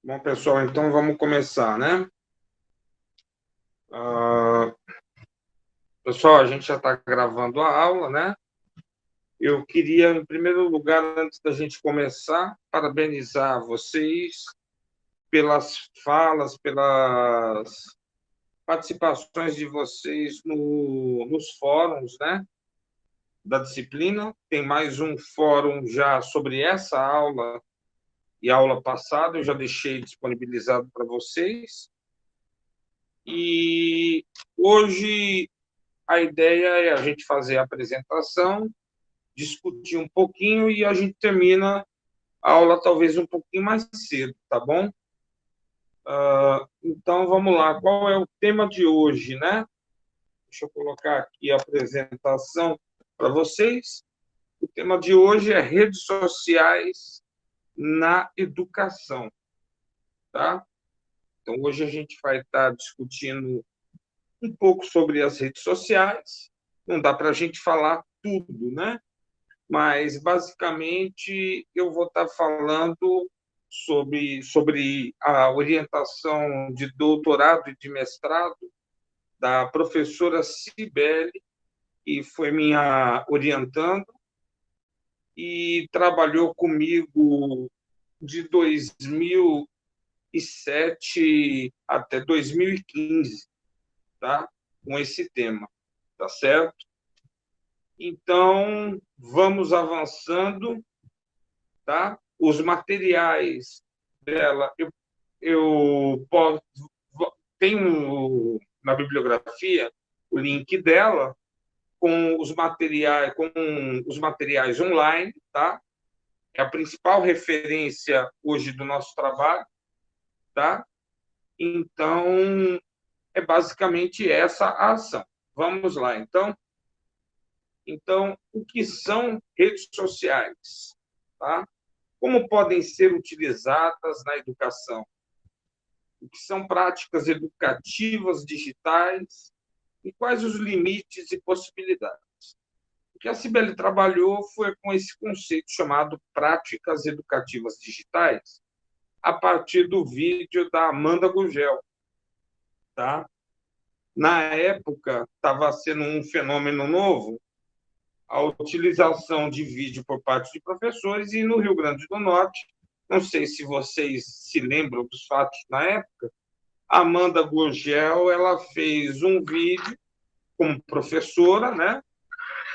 Bom, pessoal, então vamos começar, né? Ah, pessoal, a gente já está gravando a aula, né? Eu queria, em primeiro lugar, antes da gente começar, parabenizar vocês pelas falas, pelas participações de vocês nos fóruns, né? Da disciplina. Tem mais um fórum já sobre essa aula e a aula passada, eu já deixei disponibilizado para vocês. E hoje a ideia é a gente fazer a apresentação, discutir um pouquinho e a gente termina a aula talvez um pouquinho mais cedo, tá bom? Então vamos lá, qual é o tema de hoje, né? Deixa eu colocar aqui a apresentação para vocês. O tema de hoje é redes sociais na educação, tá? Então hoje a gente vai estar discutindo um pouco sobre as redes sociais. Não dá para a gente falar tudo, né? Mas basicamente eu vou estar falando sobre a orientação de doutorado e de mestrado da professora Cibele, que foi minha orientanda e trabalhou comigo de 2007 até 2015, tá? Com esse tema, tá certo? Então, vamos avançando, tá? Os materiais dela, eu posso, tenho na bibliografia o link dela com os materiais online, tá? É a principal referência hoje do nosso trabalho, tá? Então, é basicamente essa a ação. Vamos lá, então. Então, o que são redes sociais, tá? Como podem ser utilizadas na educação? O que são práticas educativas digitais e quais os limites e possibilidades? O que a Cibele trabalhou foi com esse conceito chamado práticas educativas digitais, a partir do vídeo da Amanda Gugel, tá? Na época, estava sendo um fenômeno novo a utilização de vídeo por parte de professores, e no Rio Grande do Norte, não sei se vocês se lembram dos fatos na época, a Amanda Gurgel ela fez um vídeo como professora, né,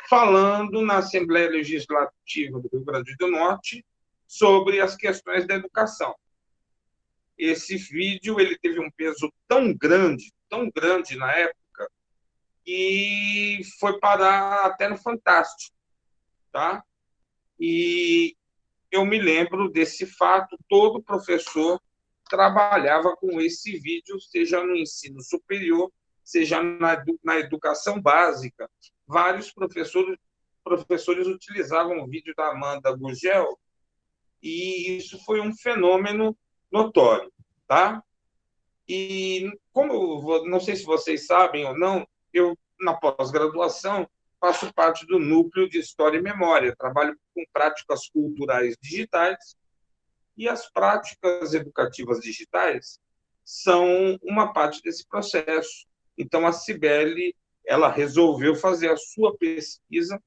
falando na Assembleia Legislativa do Rio Grande do Norte sobre as questões da educação. Esse vídeo ele teve um peso tão grande na época, e foi parar até no Fantástico, tá? E eu me lembro desse fato, todo professor trabalhava com esse vídeo, seja no ensino superior, seja na educação básica. Vários professores utilizavam o vídeo da Amanda Gugel, e isso foi um fenômeno notório, tá? E como não sei se vocês sabem ou não, eu na pós-graduação faço parte do núcleo de História e Memória, trabalho com práticas culturais digitais, e as práticas educativas digitais são uma parte desse processo. Então a Cibele ela resolveu fazer a sua pesquisa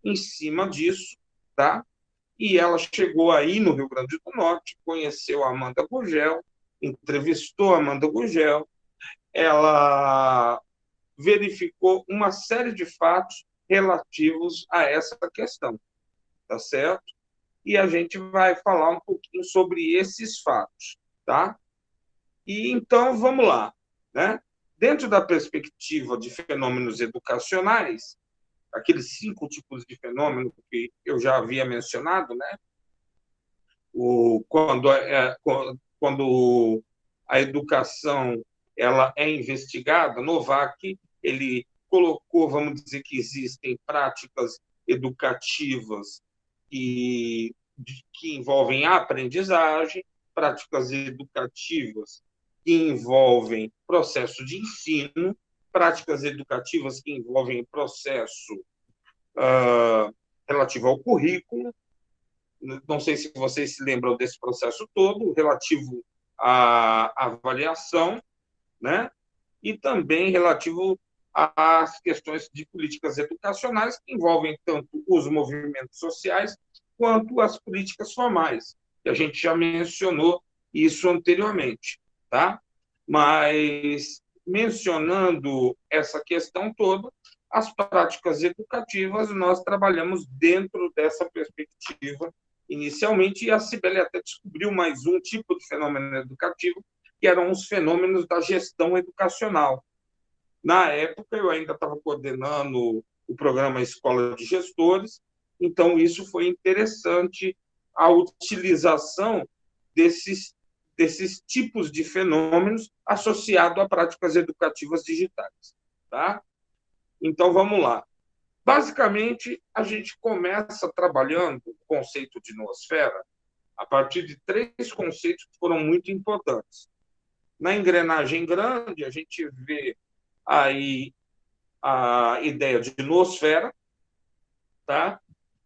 em cima disso, tá? E ela chegou aí no Rio Grande do Norte, conheceu a Amanda Gugel, entrevistou a Amanda Gugel, ela verificou uma série de fatos relativos a essa questão, tá certo? E a gente vai falar um pouquinho sobre esses fatos, tá? E então vamos lá, né? Dentro da perspectiva de fenômenos educacionais, aqueles 5 tipos de fenômeno que eu já havia mencionado, né? Quando a educação ela é investigada, Novak ele colocou, vamos dizer que existem práticas educativas que envolvem a aprendizagem, práticas educativas que envolvem processo de ensino, práticas educativas que envolvem processo relativo ao currículo. Não sei se vocês se lembram desse processo todo, relativo a avaliação, né? E também relativo às questões de políticas educacionais, que envolvem tanto os movimentos sociais quanto as políticas formais, que a gente já mencionou isso anteriormente, tá? Mas, mencionando essa questão toda, as práticas educativas, nós trabalhamos dentro dessa perspectiva inicialmente, e a Cibele até descobriu mais um tipo de fenômeno educativo, que eram os fenômenos da gestão educacional. Na época, eu ainda estava coordenando o programa Escola de Gestores, então isso foi interessante, a utilização desses tipos de fenômenos associado a práticas educativas digitais. Tá? Então, vamos lá. Basicamente, a gente começa trabalhando o conceito de noosfera a partir de três conceitos que foram muito importantes. Na engrenagem grande, a gente vê aí a ideia de noosfera, tá?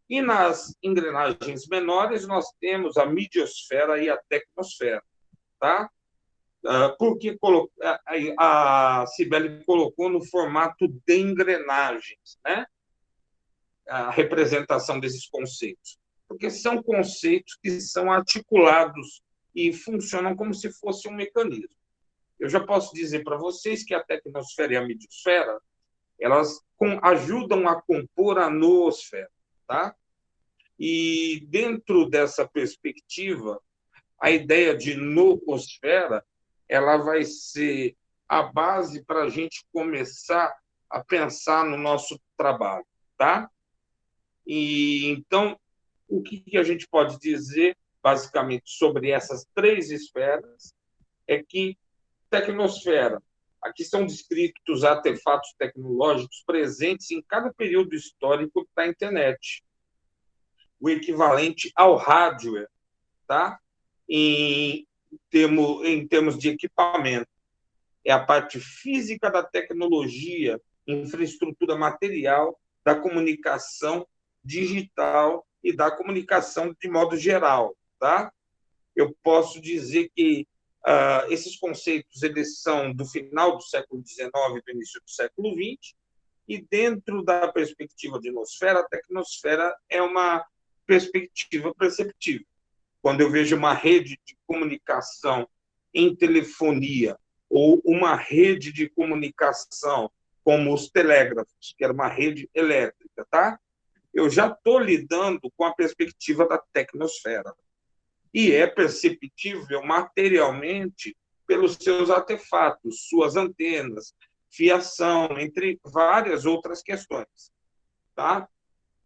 E nas engrenagens menores, nós temos a midiosfera e a tecnosfera, tá? Porque a Cibele colocou no formato de engrenagens, né? A representação desses conceitos, porque são conceitos que são articulados e funcionam como se fosse um mecanismo. Eu já posso dizer para vocês que a tecnosfera e a midiosfera, elas ajudam a compor a noosfera, tá? E dentro dessa perspectiva, a ideia de noosfera, ela vai ser a base para a gente começar a pensar no nosso trabalho, tá? E então, o que a gente pode dizer, basicamente, sobre essas três esferas é que tecnosfera, aqui são descritos artefatos tecnológicos presentes em cada período histórico da internet, o equivalente ao hardware, tá? em termos de equipamento. É a parte física da tecnologia, infraestrutura material, da comunicação digital e da comunicação de modo geral, tá? Eu posso dizer que esses conceitos eles são do final do século XIX e do início do século XX, e dentro da perspectiva de nosfera, a tecnosfera é uma perspectiva perceptível. Quando eu vejo uma rede de comunicação em telefonia ou uma rede de comunicação como os telégrafos, que era uma rede elétrica, tá? Eu já estou lidando com a perspectiva da tecnosfera. E é perceptível materialmente pelos seus artefatos, suas antenas, fiação, entre várias outras questões. Tá?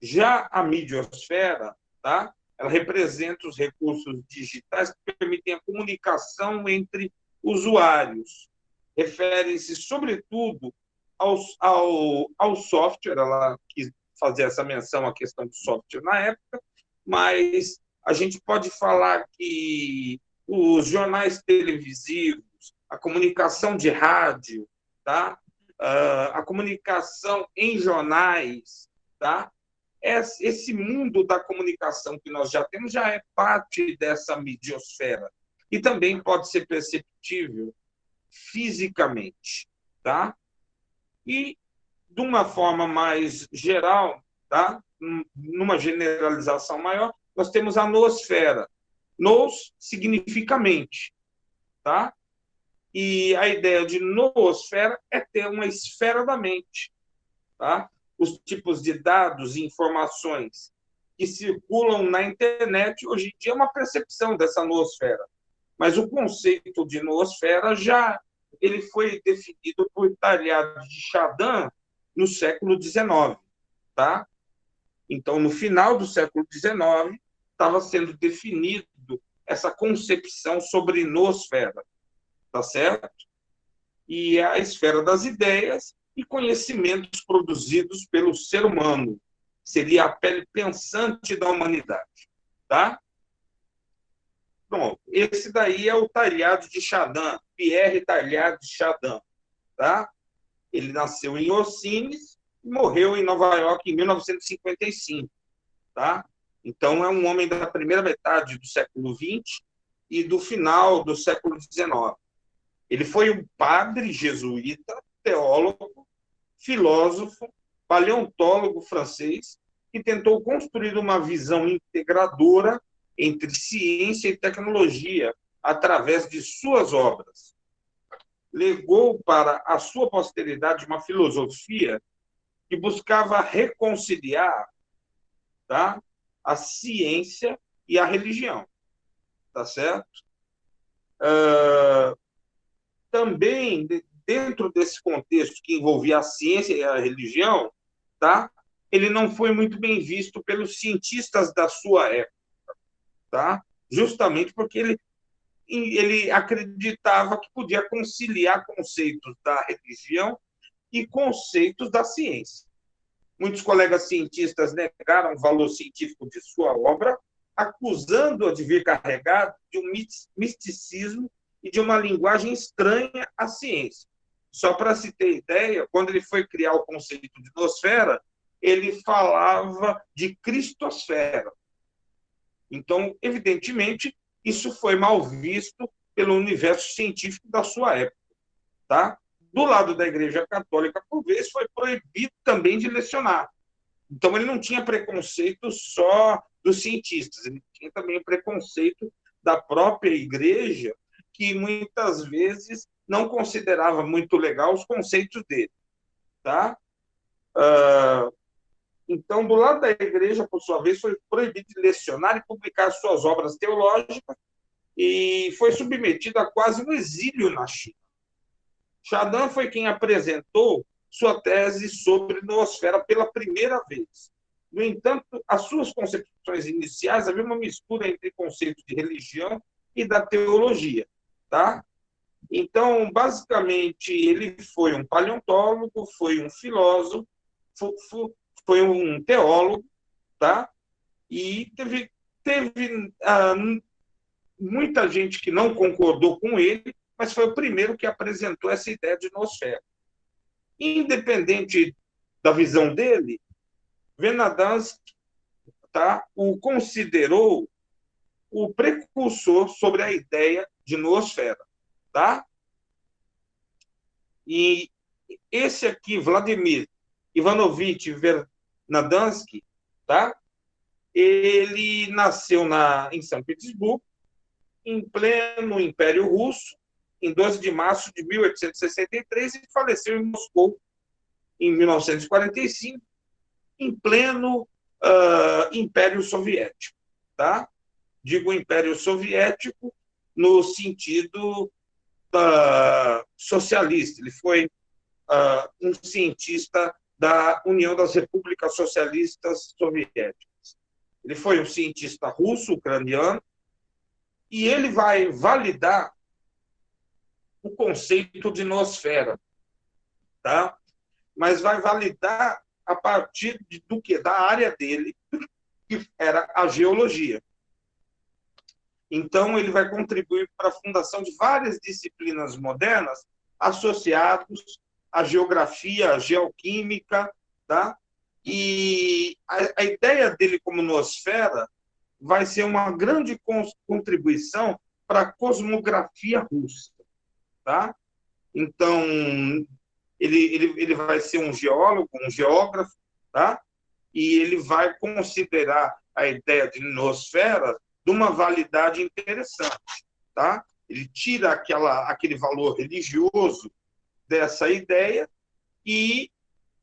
Já a midiosfera, tá? Ela representa os recursos digitais que permitem a comunicação entre usuários. Refere-se, sobretudo, ao software. Ela quis fazer essa menção à questão do software na época, mas a gente pode falar que os jornais televisivos, a comunicação de rádio, tá? A comunicação em jornais, tá? Esse mundo da comunicação que nós já temos já é parte dessa midiosfera e também pode ser perceptível fisicamente, tá? E de uma forma mais geral, tá? Numa generalização maior, nós temos a noosfera. Nos significa mente, tá? E a ideia de noosfera é ter uma esfera da mente, tá? Os tipos de dados e informações que circulam na internet, hoje em dia é uma percepção dessa noosfera. Mas o conceito de noosfera ele foi definido por Teilhard de Chardin no século XIX. Tá? Então, no final do século XIX, estava sendo definido essa concepção sobre noosfera, tá certo? E é a esfera das ideias e conhecimentos produzidos pelo ser humano. Seria a pele pensante da humanidade, tá? Bom, esse daí é o Teilhard de Chardin, Pierre Teilhard de Chardin, tá? Ele nasceu em Orsines e morreu em Nova York em 1955, tá? Então é um homem da primeira metade do século XX e do final do século XIX. Ele foi um padre jesuíta, teólogo, filósofo, paleontólogo francês, que tentou construir uma visão integradora entre ciência e tecnologia através de suas obras. Legou para a sua posteridade uma filosofia que buscava reconciliar, tá, a ciência e a religião, tá certo? Também, dentro desse contexto que envolvia a ciência e a religião, tá, ele não foi muito bem visto pelos cientistas da sua época, tá? Justamente porque ele acreditava que podia conciliar conceitos da religião e conceitos da ciência. Muitos colegas cientistas negaram o valor científico de sua obra, acusando-a de vir carregado de um misticismo e de uma linguagem estranha à ciência. Só para se ter ideia, quando ele foi criar o conceito de nosfera, ele falava de cristosfera. Então, evidentemente, isso foi mal visto pelo universo científico da sua época. Tá? Do lado da Igreja Católica, por vezes, foi proibido também de lecionar. Então, ele não tinha preconceito só dos cientistas, ele tinha também preconceito da própria Igreja, que muitas vezes não considerava muito legal os conceitos dele. Tá? Então, do lado da Igreja, por sua vez, foi proibido de lecionar e publicar suas obras teológicas e foi submetido a quase um exílio na China. Chardin foi quem apresentou sua tese sobre noosfera pela primeira vez. No entanto, as suas concepções iniciais havia uma mistura entre conceitos de religião e da teologia, tá? Então, basicamente, ele foi um paleontólogo, foi um filósofo, foi um teólogo, tá? E teve muita gente que não concordou com ele, mas foi o primeiro que apresentou essa ideia de noosfera. Independente da visão dele, Vernadsky, tá, o considerou o precursor sobre a ideia de noosfera. Tá? E esse aqui, Vladimir Ivanovich Vernadsky, tá? Ele nasceu em São Petersburgo, em pleno Império Russo, em 12 de março de 1863, e faleceu em Moscou em 1945, em pleno Império Soviético. Tá? Digo Império Soviético no sentido socialista. Ele foi um cientista da União das Repúblicas Socialistas Soviéticas. Ele foi um cientista russo-ucraniano e ele vai validar o conceito de noosfera, tá? Mas vai validar a partir do que? Da área dele, que era a geologia. Então, ele vai contribuir para a fundação de várias disciplinas modernas associadas à geografia, à geoquímica, tá? E a ideia dele como noosfera vai ser uma grande contribuição para a cosmografia russa, tá? Então, ele vai ser um geólogo, um geógrafo, tá? E ele vai considerar a ideia de noosfera de uma validade interessante, tá? Ele tira aquele valor religioso dessa ideia e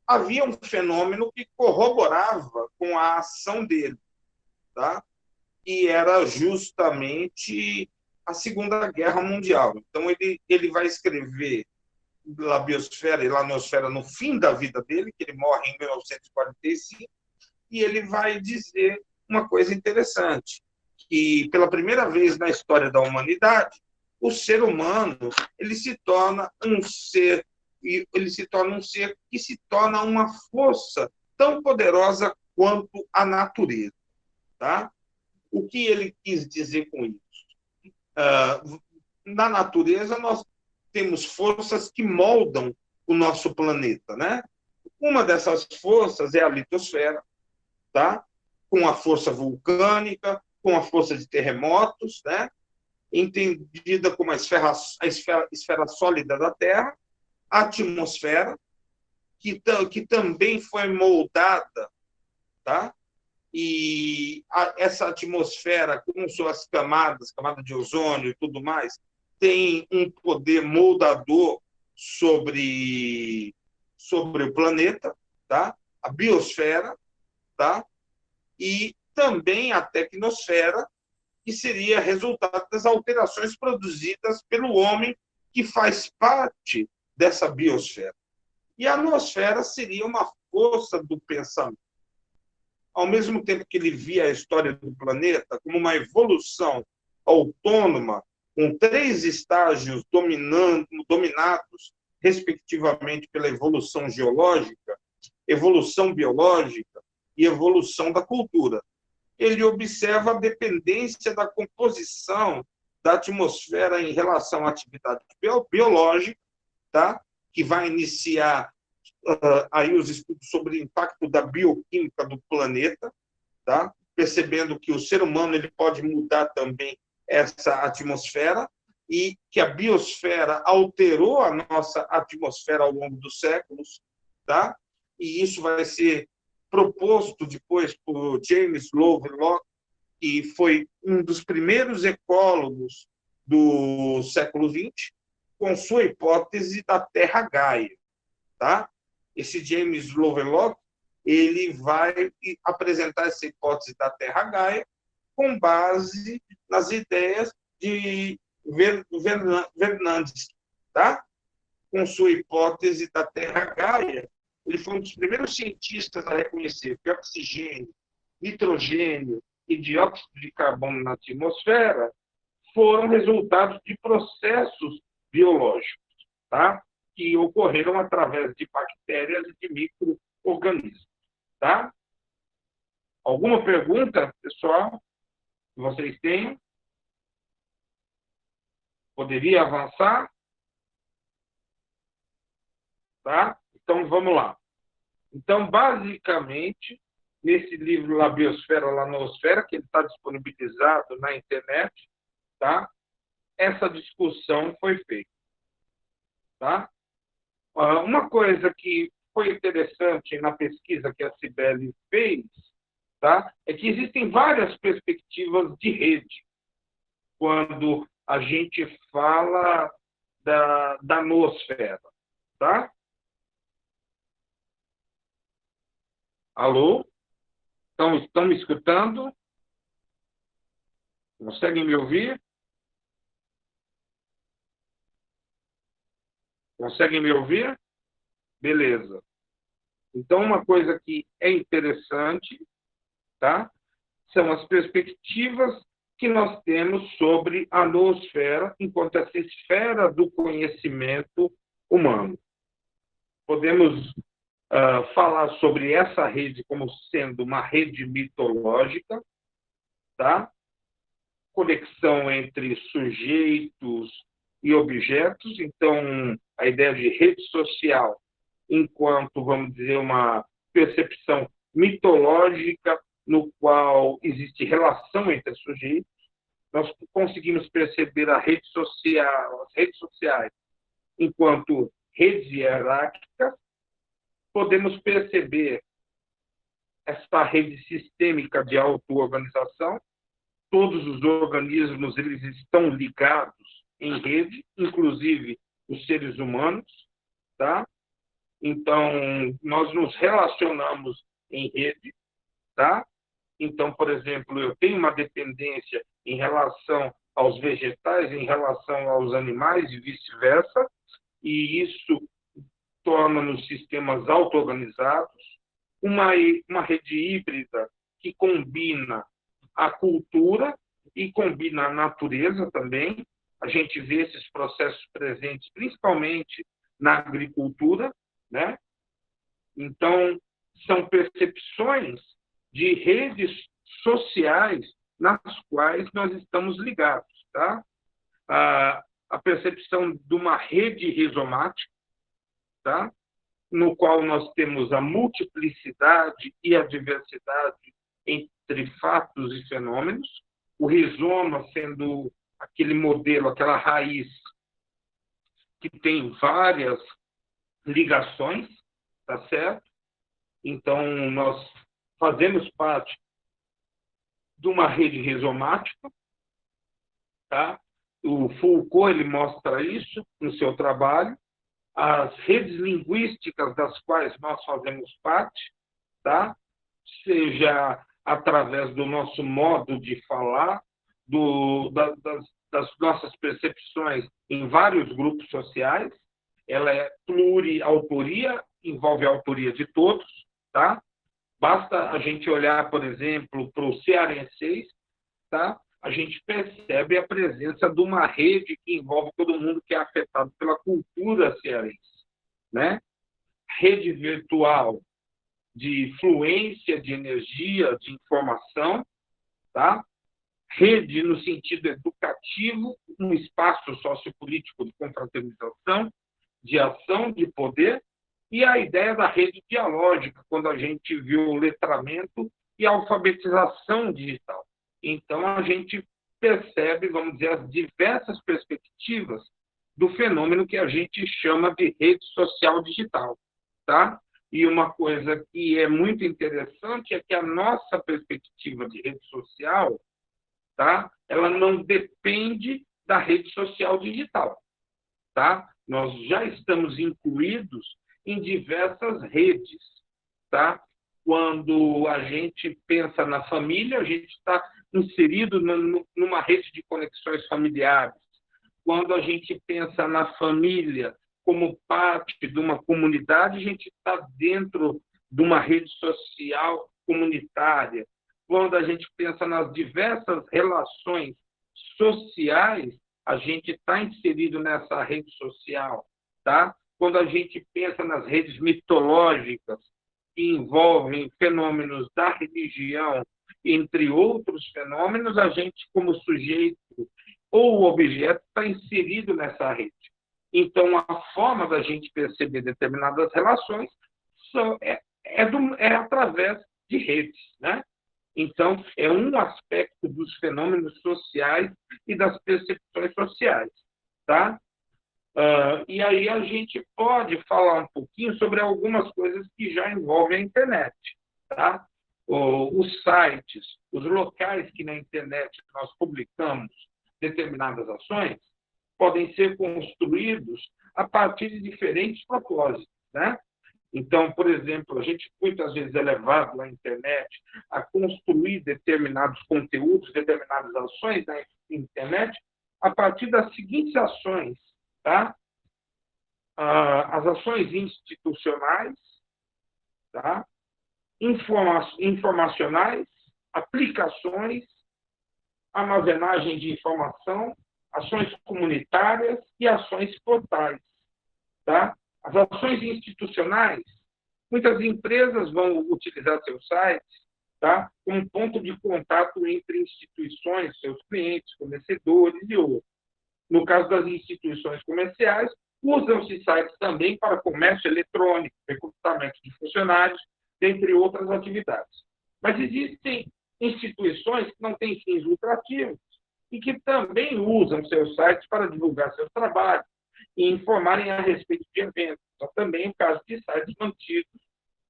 havia um fenômeno que corroborava com a ação dele, tá? E era justamente a Segunda Guerra Mundial. Então, ele vai escrever La Biosfera e La Noosfera no fim da vida dele, que ele morre em 1945, e ele vai dizer uma coisa interessante, que pela primeira vez na história da humanidade, o ser humano ele se torna um ser que se torna uma força tão poderosa quanto a natureza, tá? O que ele quis dizer com isso? Na natureza nós temos forças que moldam o nosso planeta, né? Uma dessas forças é a litosfera, tá? Com a força vulcânica, com a força de terremotos, né? entendida como a esfera sólida da Terra, a atmosfera, que também foi moldada, tá? E essa atmosfera, com suas camadas, camada de ozônio e tudo mais, tem um poder moldador sobre o planeta, tá? A biosfera, tá? E também a tecnosfera, que seria resultado das alterações produzidas pelo homem, que faz parte dessa biosfera. E a noosfera seria uma força do pensamento. Ao mesmo tempo que ele via a história do planeta como uma evolução autônoma, com 3 estágios dominados, respectivamente, pela evolução geológica, evolução biológica e evolução da cultura. Ele observa a dependência da composição da atmosfera em relação à atividade biológica, tá? Que vai iniciar aí os estudos sobre o impacto da bioquímica do planeta, tá? Percebendo que o ser humano ele pode mudar também essa atmosfera e que a biosfera alterou a nossa atmosfera ao longo dos séculos, tá? E isso vai ser proposto depois por James Lovelock, que foi um dos primeiros ecólogos do século XX, com sua hipótese da Terra Gaia, tá? Esse James Lovelock, ele vai apresentar essa hipótese da Terra Gaia com base nas ideias de Fernandes, tá? Com sua hipótese da Terra Gaia, ele foi um dos primeiros cientistas a reconhecer que oxigênio, nitrogênio e dióxido de carbono na atmosfera foram resultados de processos biológicos, tá? Que ocorreram através de bactérias e de micro-organismos, tá? Alguma pergunta, pessoal, que vocês tenham? Poderia avançar? Tá? Então, vamos lá. Então, basicamente, nesse livro La Biosfera, La Noosfera, que ele está disponibilizado na internet, tá? Essa discussão foi feita. Tá? Uma coisa que foi interessante na pesquisa que a Cibele fez, tá? É que existem várias perspectivas de rede quando a gente fala da noosfera. Tá? Alô? Estão me escutando? Conseguem me ouvir? Conseguem me ouvir? Beleza. Então, uma coisa que é interessante, tá? São as perspectivas que nós temos sobre a noosfera enquanto essa esfera do conhecimento humano. Podemos falar sobre essa rede como sendo uma rede mitológica, tá? Conexão entre sujeitos e objetos. Então, a ideia de rede social enquanto, vamos dizer, uma percepção mitológica no qual existe relação entre sujeitos. Nós conseguimos perceber a rede social, as redes sociais enquanto redes hierárquicas. Podemos perceber essa rede sistêmica de auto-organização. Todos os organismos eles estão ligados em rede, inclusive os seres humanos, tá? Então, nós nos relacionamos em rede, tá? Então, por exemplo, eu tenho uma dependência em relação aos vegetais, em relação aos animais e vice-versa, e isso torna-nos sistemas auto-organizados, uma rede híbrida que combina a cultura e combina a natureza também. A gente vê esses processos presentes principalmente na agricultura, né? Então, são percepções de redes sociais nas quais nós estamos ligados, tá? A percepção de uma rede rizomática, tá? No qual nós temos a multiplicidade e a diversidade entre fatos e fenômenos, o rizoma sendo aquele modelo, aquela raiz que tem várias ligações, tá certo? Então, nós fazemos parte de uma rede rizomática, tá? O Foucault ele mostra isso no seu trabalho. As redes linguísticas das quais nós fazemos parte, tá? Seja através do nosso modo de falar, das nossas percepções em vários grupos sociais. Ela é pluriautoria, envolve a autoria de todos, tá? Basta a gente olhar, por exemplo, para o cearense, tá? A gente percebe a presença de uma rede que envolve todo mundo que é afetado pela cultura cearense, né? Rede virtual de fluência de energia, de informação, tá? Rede no sentido educativo, um espaço sociopolítico de confraternização, de ação, de poder, e a ideia da rede dialógica, quando a gente viu o letramento e a alfabetização digital. Então, a gente percebe, vamos dizer, as diversas perspectivas do fenômeno que a gente chama de rede social digital, tá? E uma coisa que é muito interessante é que a nossa perspectiva de rede social, tá? Ela não depende da rede social digital, tá? Nós já estamos incluídos em diversas redes, tá? Quando a gente pensa na família, a gente está inserido numa rede de conexões familiares. Quando a gente pensa na família como parte de uma comunidade, a gente está dentro de uma rede social comunitária. Quando a gente pensa nas diversas relações sociais, a gente está inserido nessa rede social, tá? Quando a gente pensa nas redes mitológicas, que envolvem fenômenos da religião, entre outros fenômenos, a gente, como sujeito ou objeto, está inserido nessa rede. Então, a forma da gente perceber determinadas relações é através de redes, né? Então, é um aspecto dos fenômenos sociais e das percepções sociais, tá? E aí a gente pode falar um pouquinho sobre algumas coisas que já envolvem a internet, tá? Os sites, os locais que na internet nós publicamos determinadas ações, podem ser construídos a partir de diferentes propósitos, né? Então, por exemplo, a gente muitas vezes é levado na internet a construir determinados conteúdos, determinadas ações na internet a partir das seguintes ações, tá? As ações institucionais, tá? Informacionais, aplicações, armazenagem de informação, ações comunitárias e ações portais, tá? As ações institucionais, muitas empresas vão utilizar seus sites, tá? Como ponto de contato entre instituições, seus clientes, fornecedores e outros. No caso das instituições comerciais, usam-se sites também para comércio eletrônico, recrutamento de funcionários, dentre outras atividades. Mas existem instituições que não têm fins lucrativos e que também usam seus sites para divulgar seus trabalhos e informarem a respeito de eventos. Então, também o caso de sites mantidos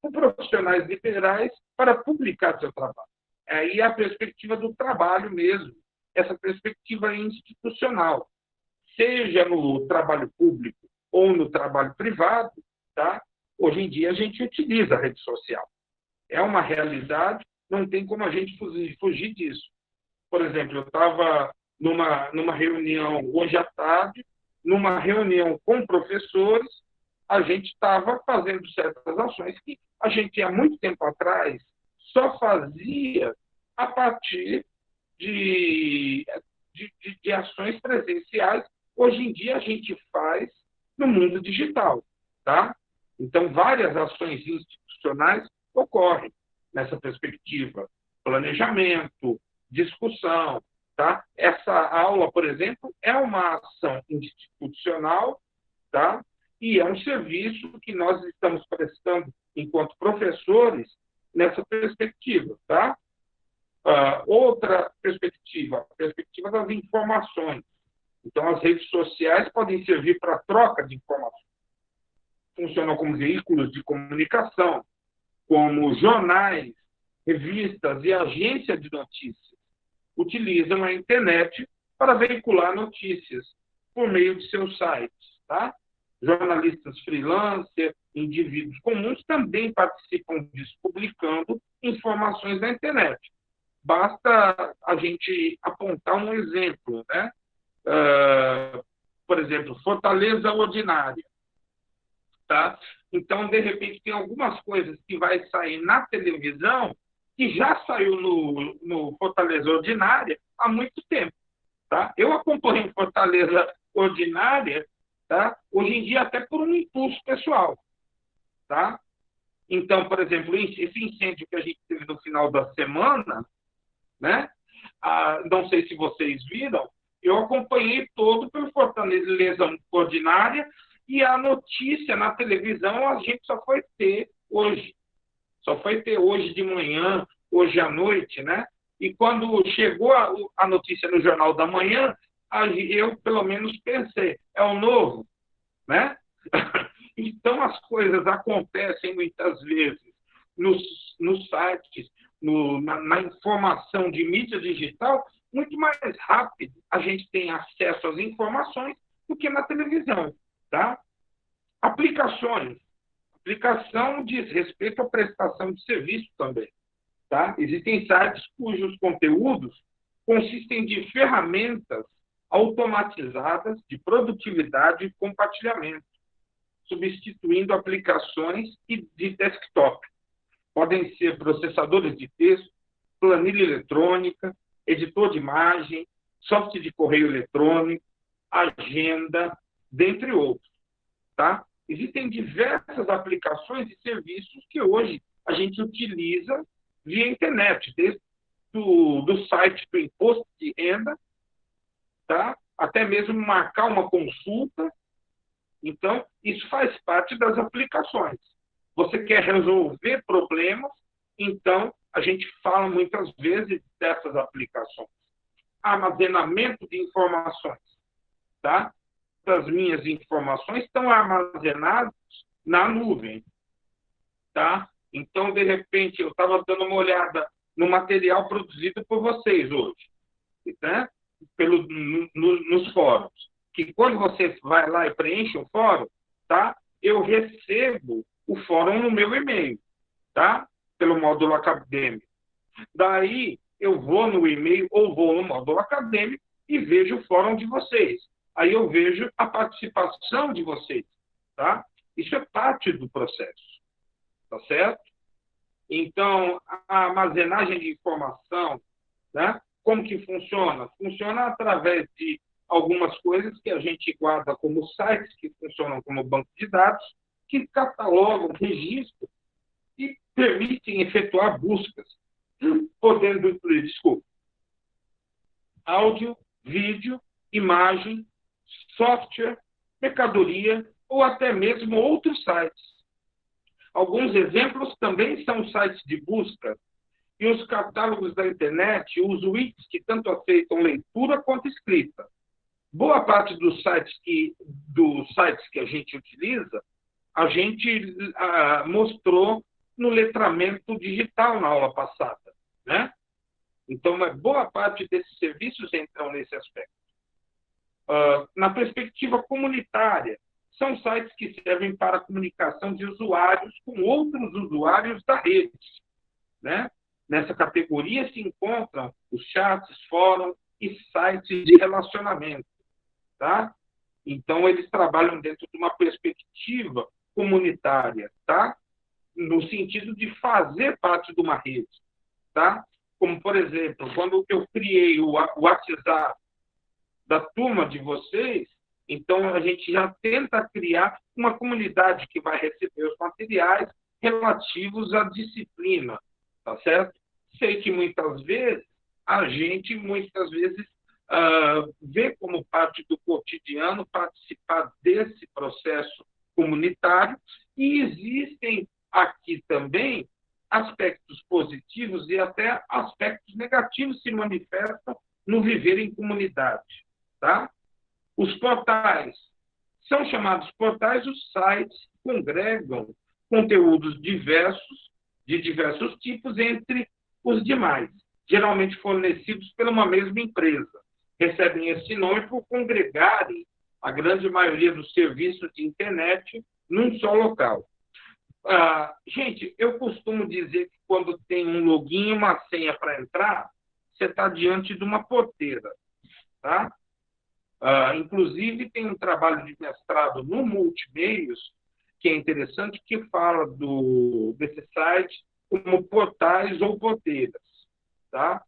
por profissionais liberais para publicar seu trabalho. Aí a perspectiva do trabalho mesmo, essa perspectiva institucional, seja no trabalho público ou no trabalho privado, tá? Hoje em dia a gente utiliza a rede social. É uma realidade, não tem como a gente fugir disso. Por exemplo, eu estava numa reunião hoje à tarde, numa reunião com professores, a gente estava fazendo certas ações que a gente, há muito tempo atrás, só fazia a partir de ações presenciais. Hoje em dia, a gente faz no mundo digital, tá? Então, várias ações institucionais ocorrem nessa perspectiva. Planejamento, discussão, tá? Essa aula, por exemplo, é uma ação institucional, tá? E é um serviço que nós estamos prestando enquanto professores nessa perspectiva, tá? Outra perspectiva, a perspectiva das informações. Então, as redes sociais podem servir para troca de informações. Funcionam como veículos de comunicação, como jornais, revistas e agências de notícias. Utilizam a internet para veicular notícias por meio de seus sites. Tá? Jornalistas freelancer, indivíduos comuns também participam disso, publicando informações na internet. Basta a gente apontar um exemplo, né? Por exemplo, Fortaleza Ordinária. Tá? Então, de repente, tem algumas coisas que vai sair na televisão que já saiu no Fortaleza Ordinária há muito tempo. Tá? Eu acompanho Fortaleza Ordinária, tá? Hoje em dia até por um impulso pessoal. Tá? Então, por exemplo, esse incêndio que a gente teve no final da semana, né? Não sei se vocês viram, eu acompanhei todo pelo Fortaleza Ordinária e a notícia na televisão a gente só foi ter hoje. Só foi ter hoje de manhã, hoje à noite, né? E quando chegou a notícia no Jornal da Manhã, eu, pelo menos, pensei, é o novo, né? Então, as coisas acontecem muitas vezes nos sites, na informação de mídia digital, muito mais rápido a gente tem acesso às informações do que na televisão. Tá? Aplicações. Aplicação diz respeito à prestação de serviço também. Tá? Existem sites cujos conteúdos consistem de ferramentas automatizadas de produtividade e compartilhamento, substituindo aplicações de desktop. Podem ser processadores de texto, planilha eletrônica, editor de imagem, software de correio eletrônico, agenda, dentre outros. Tá? Existem diversas aplicações e serviços que hoje a gente utiliza via internet, desde do site do imposto de renda, tá? Até mesmo marcar uma consulta. Então, isso faz parte das aplicações. Você quer resolver problemas, então a gente fala muitas vezes dessas aplicações. Armazenamento de informações. Tá? As minhas informações estão armazenadas na nuvem. Tá? Então, de repente, eu estava dando uma olhada no material produzido por vocês hoje, né? Nos fóruns. Que quando você vai lá e preenche o fórum, tá? Eu recebo o fórum no meu e-mail, tá? Pelo módulo acadêmico. Daí, eu vou no e-mail ou vou no módulo acadêmico e vejo o fórum de vocês. Aí eu vejo a participação de vocês, tá? Isso é parte do processo, tá certo? Então, a armazenagem de informação, né? Como que funciona? Funciona através de algumas coisas que a gente guarda como sites, que funcionam como banco de dados, que catalogam, registram e permitem efetuar buscas, podendo incluir, áudio, vídeo, imagem, software, mercadoria ou até mesmo outros sites. Alguns exemplos também são sites de busca e os catálogos da internet, os wikis que tanto aceitam leitura quanto escrita. Boa parte dos sites que a gente utiliza, a gente mostrou no letramento digital na aula passada, né? Então, boa parte desses serviços entram nesse aspecto. Na perspectiva comunitária, são sites que servem para a comunicação de usuários com outros usuários da rede, né? Nessa categoria se encontram os chats, fóruns e sites de relacionamento. Tá? Então, eles trabalham dentro de uma perspectiva comunitária, tá? No sentido de fazer parte de uma rede. Tá? Como, por exemplo, quando eu criei o WhatsApp da turma de vocês, então a gente já tenta criar uma comunidade que vai receber os materiais relativos à disciplina, tá certo? Sei que muitas vezes a gente vê como parte do cotidiano participar desse processo comunitário e existem aqui também aspectos positivos e até aspectos negativos se manifestam no viver em comunidade, tá? Os portais são chamados portais os sites que congregam conteúdos diversos, de diversos tipos, entre os demais, geralmente fornecidos por uma mesma empresa. Recebem esse nome por congregarem a grande maioria dos serviços de internet num só local. Gente, eu costumo dizer que quando tem um login e uma senha para entrar, você está diante de uma porteira, tá? Inclusive, tem um trabalho de mestrado no Multimeios, que é interessante, que fala desse site como portais ou porteiras. Tá?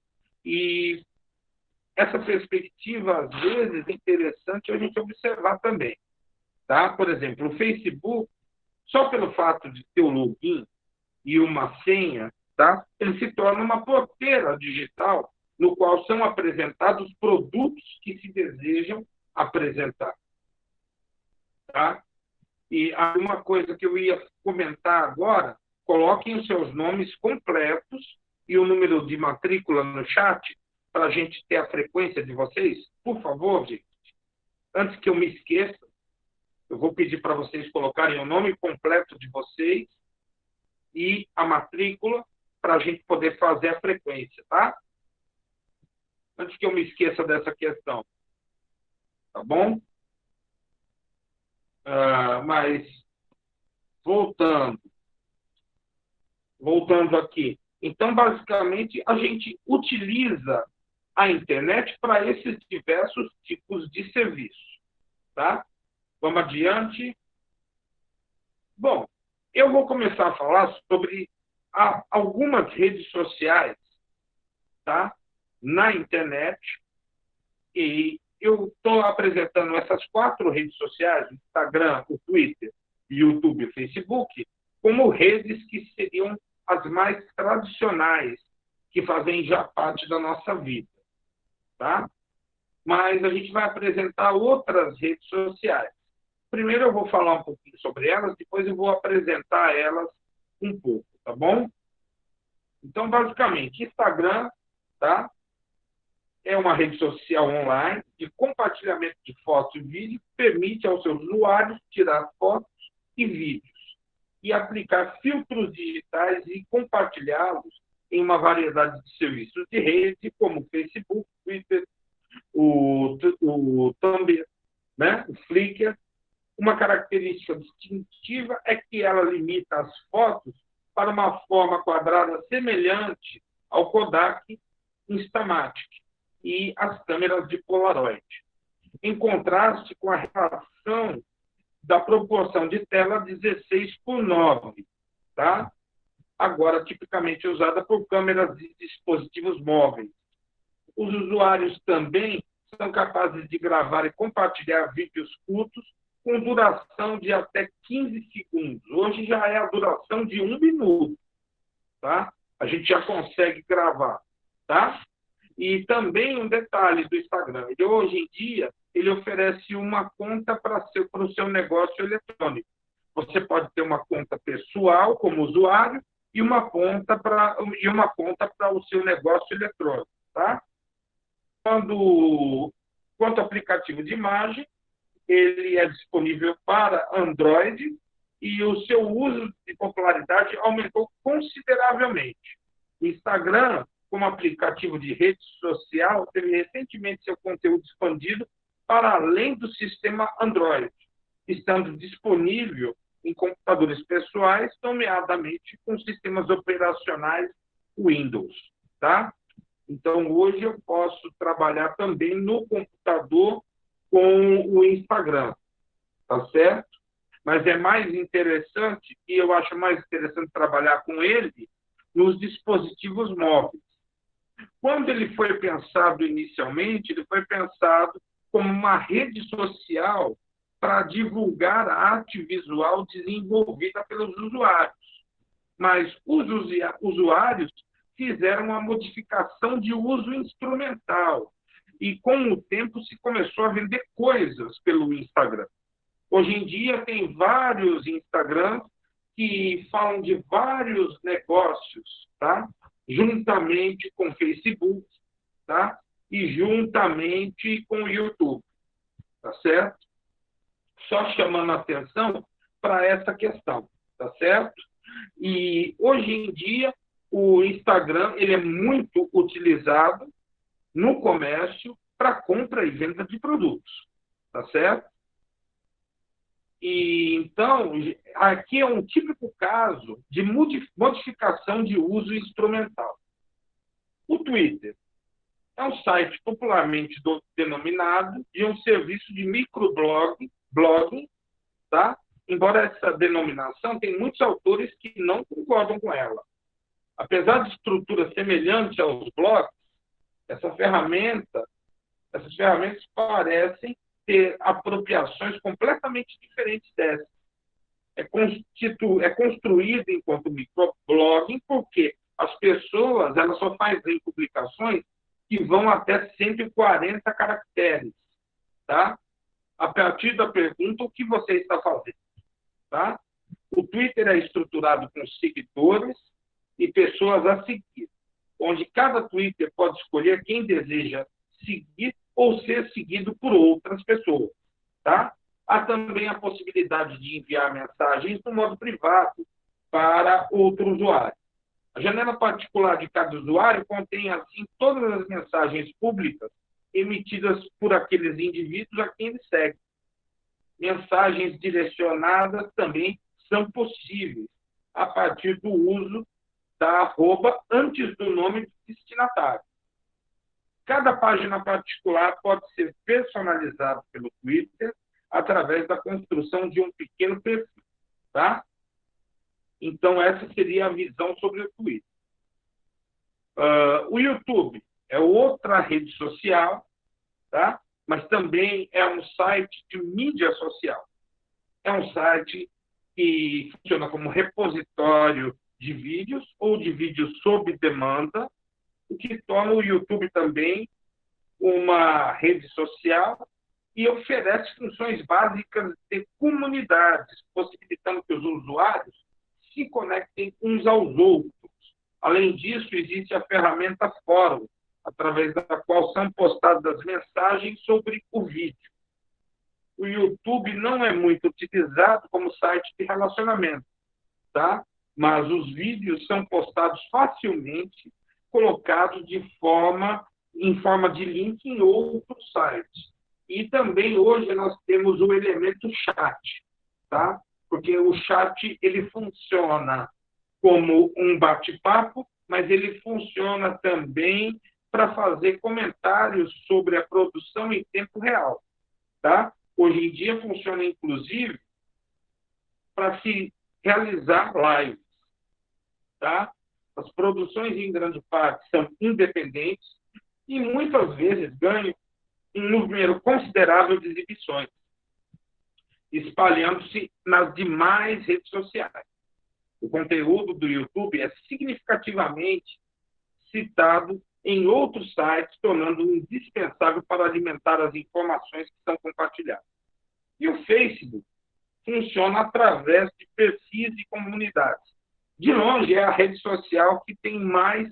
E essa perspectiva, às vezes, é interessante a gente observar também. Tá? Por exemplo, o Facebook, só pelo fato de ter o login e uma senha, tá? Ele se torna uma porteira digital no qual são apresentados produtos que se desejam apresentar. Tá? E há uma coisa que eu ia comentar agora, coloquem os seus nomes completos e o número de matrícula no chat para a gente ter a frequência de vocês. Por favor, gente. Antes que eu me esqueça, eu vou pedir para vocês colocarem o nome completo de vocês e a matrícula para a gente poder fazer a frequência, tá? Antes que eu me esqueça dessa questão. Tá bom? Mas, voltando aqui. Então, basicamente, a gente utiliza a internet para esses diversos tipos de serviços. Tá? Vamos adiante. Bom, eu vou começar a falar sobre algumas redes sociais, tá? Na internet, e eu estou apresentando essas 4 redes sociais, o Instagram, o Twitter, o YouTube e o Facebook, como redes que seriam as mais tradicionais, que fazem já parte da nossa vida. Tá? Mas a gente vai apresentar outras redes sociais. Primeiro eu vou falar um pouquinho sobre elas, depois eu vou apresentar elas um pouco, tá bom? Então, basicamente, Instagram, tá? É uma rede social online de compartilhamento de fotos e vídeos, que permite aos seus usuários tirar fotos e vídeos e aplicar filtros digitais e compartilhá-los em uma variedade de serviços de rede, como o Facebook, Twitter, o Tumblr, né? O Flickr. Uma característica distintiva é que ela limita as fotos para uma forma quadrada semelhante ao Kodak Instamatic e as câmeras de Polaroid, em contraste com a relação da proporção de tela 16:9, tá? Agora tipicamente usada por câmeras de dispositivos móveis. Os usuários também são capazes de gravar e compartilhar vídeos curtos com duração de até 15 segundos. Hoje já é a duração de 1 minuto. Tá? A gente já consegue gravar. Tá? E também um detalhe do Instagram. Hoje em dia, ele oferece uma conta para o seu negócio eletrônico. Você pode ter uma conta pessoal como usuário e uma conta para o seu negócio eletrônico. Tá? Quanto ao aplicativo de imagem, ele é disponível para Android e o seu uso de popularidade aumentou consideravelmente. O Instagram, como aplicativo de rede social, teve recentemente seu conteúdo expandido para além do sistema Android, estando disponível em computadores pessoais, nomeadamente com sistemas operacionais Windows. Tá? Então, hoje eu posso trabalhar também no computador com o Instagram, tá certo? Mas é mais interessante, e eu acho mais interessante trabalhar com ele nos dispositivos móveis. Quando ele foi pensado inicialmente, ele foi pensado como uma rede social para divulgar a arte visual desenvolvida pelos usuários. Mas os usuários fizeram uma modificação de uso instrumental, e com o tempo se começou a vender coisas pelo Instagram. Hoje em dia tem vários Instagrams que falam de vários negócios, tá? Juntamente com o Facebook, tá? E juntamente com o YouTube, tá certo? Só chamando a atenção para essa questão, tá certo? E hoje em dia o Instagram ele é muito utilizado no comércio para compra e venda de produtos, tá certo? E então aqui é um típico caso de modificação de uso instrumental. O Twitter é um site popularmente denominado de um serviço de microblogging, tá? Embora essa denominação tem muitos autores que não concordam com ela. Apesar de estrutura semelhante aos blogs, essas ferramentas parecem ter apropriações completamente diferentes dessas. É construído enquanto microblogging porque as pessoas elas só fazem publicações que vão até 140 caracteres, tá? A partir da pergunta, o que você está fazendo, tá? O Twitter é estruturado com seguidores e pessoas a seguir, onde cada Twitter pode escolher quem deseja seguir ou ser seguido por outras pessoas, tá? Há também a possibilidade de enviar mensagens no modo privado para outro usuário. A janela particular de cada usuário contém, assim, todas as mensagens públicas emitidas por aqueles indivíduos a quem ele segue. Mensagens direcionadas também são possíveis a partir do uso da arroba antes do nome do destinatário. Cada página particular pode ser personalizada pelo Twitter através da construção de um pequeno perfil, tá? Então, essa seria a visão sobre o Twitter. O YouTube é outra rede social, tá? Mas também é um site de mídia social. É um site que funciona como repositório de vídeos ou de vídeos sob demanda, o que torna o YouTube também uma rede social e oferece funções básicas de comunidades, possibilitando que os usuários se conectem uns aos outros. Além disso, existe a ferramenta Fórum, através da qual são postadas mensagens sobre o vídeo. O YouTube não é muito utilizado como site de relacionamento, tá? Mas os vídeos são postados facilmente, colocados em forma de link em outros sites. E também hoje nós temos o elemento chat, tá? Porque o chat ele funciona como um bate-papo, mas ele funciona também para fazer comentários sobre a produção em tempo real, tá? Hoje em dia funciona, inclusive, para se realizar lives, tá? As produções, em grande parte, são independentes e muitas vezes ganham um número considerável de exibições, espalhando-se nas demais redes sociais. O conteúdo do YouTube é significativamente citado em outros sites, tornando-o indispensável para alimentar as informações que são compartilhadas. E o Facebook funciona através de perfis e comunidades. De longe, é a rede social que tem mais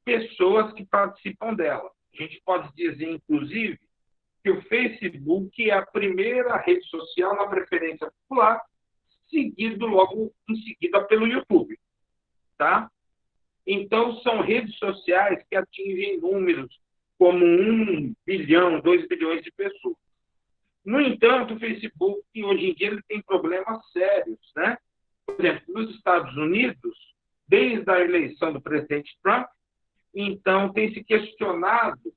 pessoas que participam dela. A gente pode dizer, inclusive, que o Facebook é a primeira rede social na preferência popular, seguido logo em seguida pelo YouTube, tá? Então, são redes sociais que atingem números como 1 bilhão, 2 bilhões de pessoas. No entanto, o Facebook, hoje em dia, ele tem problemas sérios, né? Por exemplo, nos Estados Unidos, desde a eleição do presidente Trump, então, tem se questionado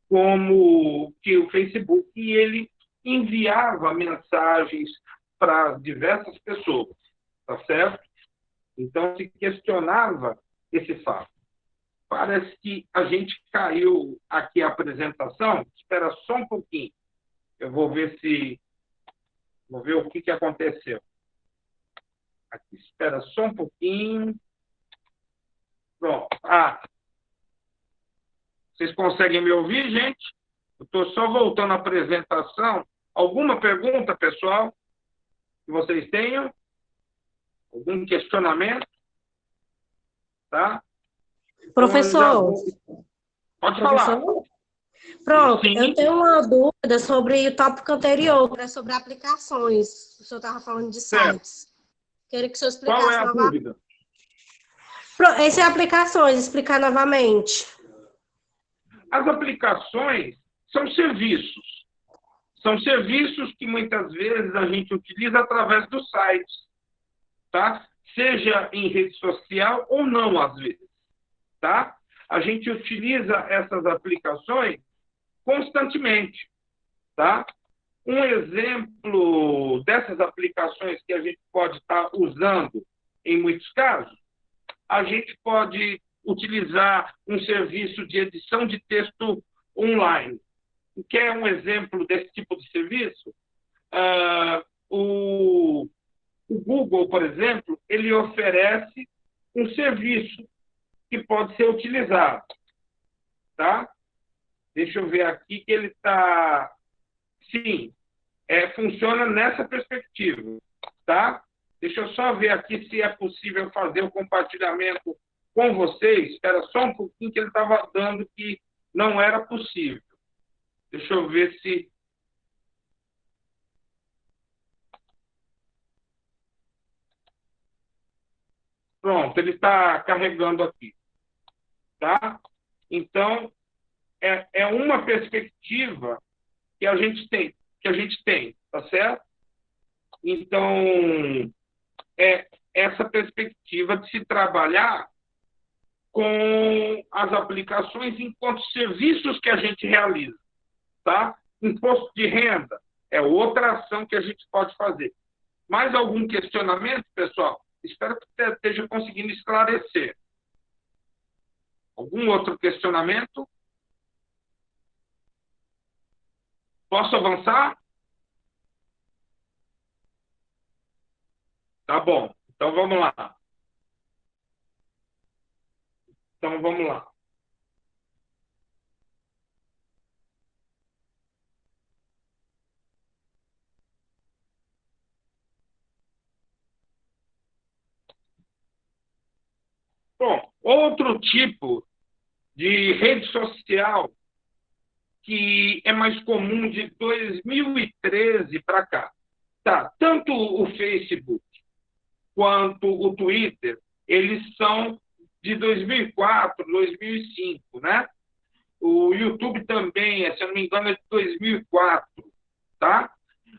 como que o Facebook ele enviava mensagens para diversas pessoas, tá certo? Então, se questionava esse fato. Parece que a gente caiu aqui a apresentação. Espera só um pouquinho. Eu vou ver o que aconteceu. Aqui, espera só um pouquinho. Pronto. Vocês conseguem me ouvir, gente? Eu estou só voltando à apresentação. Alguma pergunta, pessoal, que vocês tenham? Algum questionamento? Tá? Professor, Pode falar. professor? Pronto, Sim. eu tenho uma dúvida sobre o tópico anterior, né, sobre aplicações. O senhor estava falando de Certo. sites. Queria que o senhor Qual é explicasse a novamente. dúvida? Esse é aplicações, explicar novamente. As aplicações são serviços. São serviços que muitas vezes a gente utiliza através dos sites, tá? Seja em rede social ou não, às vezes, tá? A gente utiliza essas aplicações constantemente, tá? Um exemplo dessas aplicações que a gente pode estar usando em muitos casos, a gente pode utilizar um serviço de edição de texto online. Quer um exemplo desse tipo de serviço? O Google, por exemplo, ele oferece um serviço que pode ser utilizado. Tá? Deixa eu ver aqui que ele está... Sim, funciona nessa perspectiva. Tá? Deixa eu só ver aqui se é possível fazer o compartilhamento com vocês. Espera só um pouquinho que ele estava dando que não era possível. Deixa eu ver se... Pronto, ele está carregando aqui. Tá? Então, é uma perspectiva que a gente tem, tá certo? Então, essa perspectiva de se trabalhar com as aplicações enquanto serviços que a gente realiza, tá? Imposto de renda é outra ação que a gente pode fazer. Mais algum questionamento, pessoal? Espero que esteja conseguindo esclarecer. Algum outro questionamento? Posso avançar? Tá bom. Então, vamos lá. Bom, outro tipo de rede social que é mais comum de 2013 para cá. Tá, tanto o Facebook quanto o Twitter, eles são de 2004, 2005, né? O YouTube também, se eu não me engano, é de 2004, tá?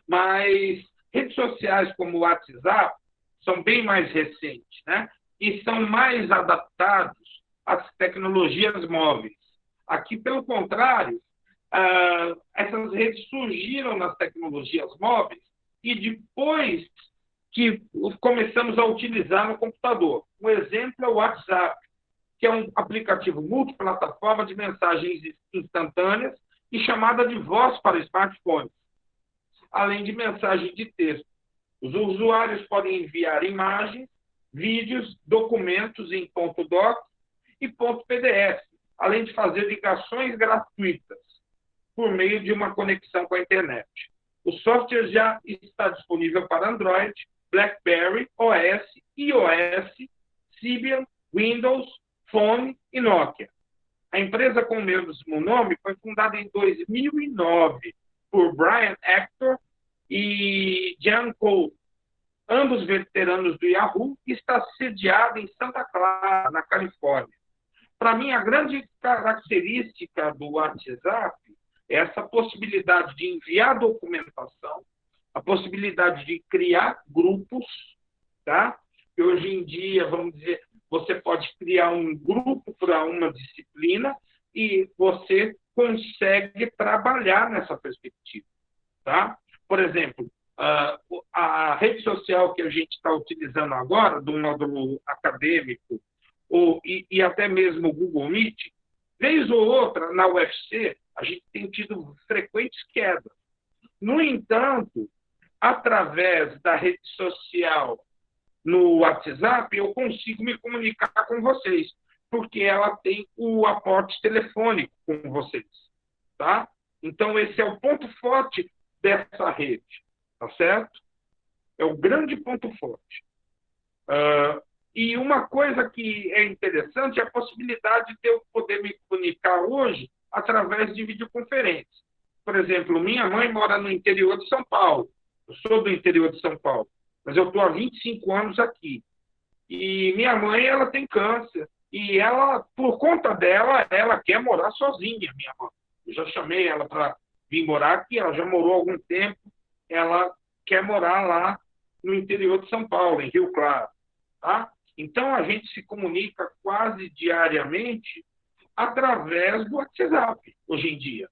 Mas redes sociais como o WhatsApp são bem mais recentes, né? E são mais adaptados às tecnologias móveis. Aqui, pelo contrário, essas redes surgiram nas tecnologias móveis e depois que começamos a utilizar no computador. Um exemplo é o WhatsApp, que é um aplicativo multiplataforma de mensagens instantâneas e chamada de voz para smartphones, além de mensagem de texto. Os usuários podem enviar imagens, vídeos, documentos em .doc e .pdf, além de fazer ligações gratuitas por meio de uma conexão com a internet. O software já está disponível para Android, BlackBerry, OS, iOS, Symbian, Windows, Phone e Nokia. A empresa com o mesmo nome foi fundada em 2009 por Brian Actor e Jan Cole, ambos veteranos do Yahoo, e está sediada em Santa Clara, na Califórnia. Para mim, a grande característica do WhatsApp é essa possibilidade de enviar documentação, a possibilidade de criar grupos, tá? E hoje em dia, vamos dizer, você pode criar um grupo para uma disciplina e você consegue trabalhar nessa perspectiva, tá? Por exemplo, a rede social que a gente está utilizando agora, do módulo acadêmico, e até mesmo o Google Meet, vez ou outra, na UFC, a gente tem tido frequentes quedas. No entanto, através da rede social no WhatsApp, eu consigo me comunicar com vocês, porque ela tem o aporte telefônico com vocês, tá? Então, esse é o ponto forte dessa rede, tá certo? É o grande ponto forte, E uma coisa que é interessante é a possibilidade de eu poder me comunicar hoje através de videoconferência. Por exemplo, minha mãe mora no interior de São Paulo. Eu sou do interior de São Paulo, mas eu estou há 25 anos aqui. E minha mãe, ela tem câncer. E ela, por conta dela, ela quer morar sozinha, minha mãe. Eu já chamei ela para vir morar aqui, ela já morou há algum tempo. Ela quer morar lá no interior de São Paulo, em Rio Claro. Tá? Então, a gente se comunica quase diariamente através do WhatsApp, hoje em dia.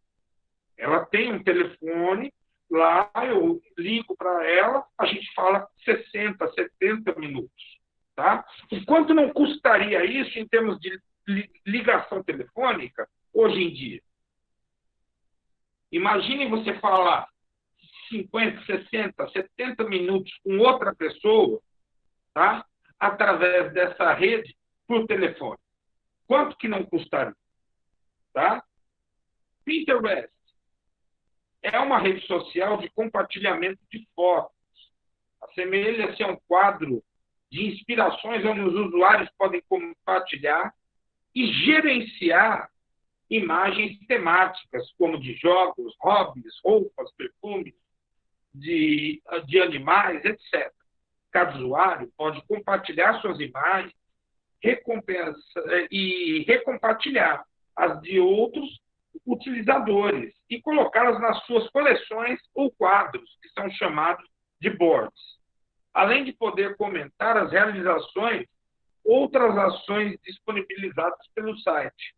Ela tem um telefone, lá eu ligo para ela, a gente fala 60, 70 minutos. Tá? O quanto não custaria isso em termos de ligação telefônica hoje em dia? Imagine você falar 50, 60, 70 minutos com outra pessoa, tá? Através dessa rede por telefone. Quanto que não custaria? Tá? Pinterest é uma rede social de compartilhamento de fotos. Assemelha-se a um quadro de inspirações onde os usuários podem compartilhar e gerenciar imagens temáticas, como de jogos, hobbies, roupas, perfumes, de animais, etc. Cada usuário pode compartilhar suas imagens e recompartilhar as de outros utilizadores e colocá-las nas suas coleções ou quadros, que são chamados de boards. Além de poder comentar as realizações, outras ações disponibilizadas pelo site.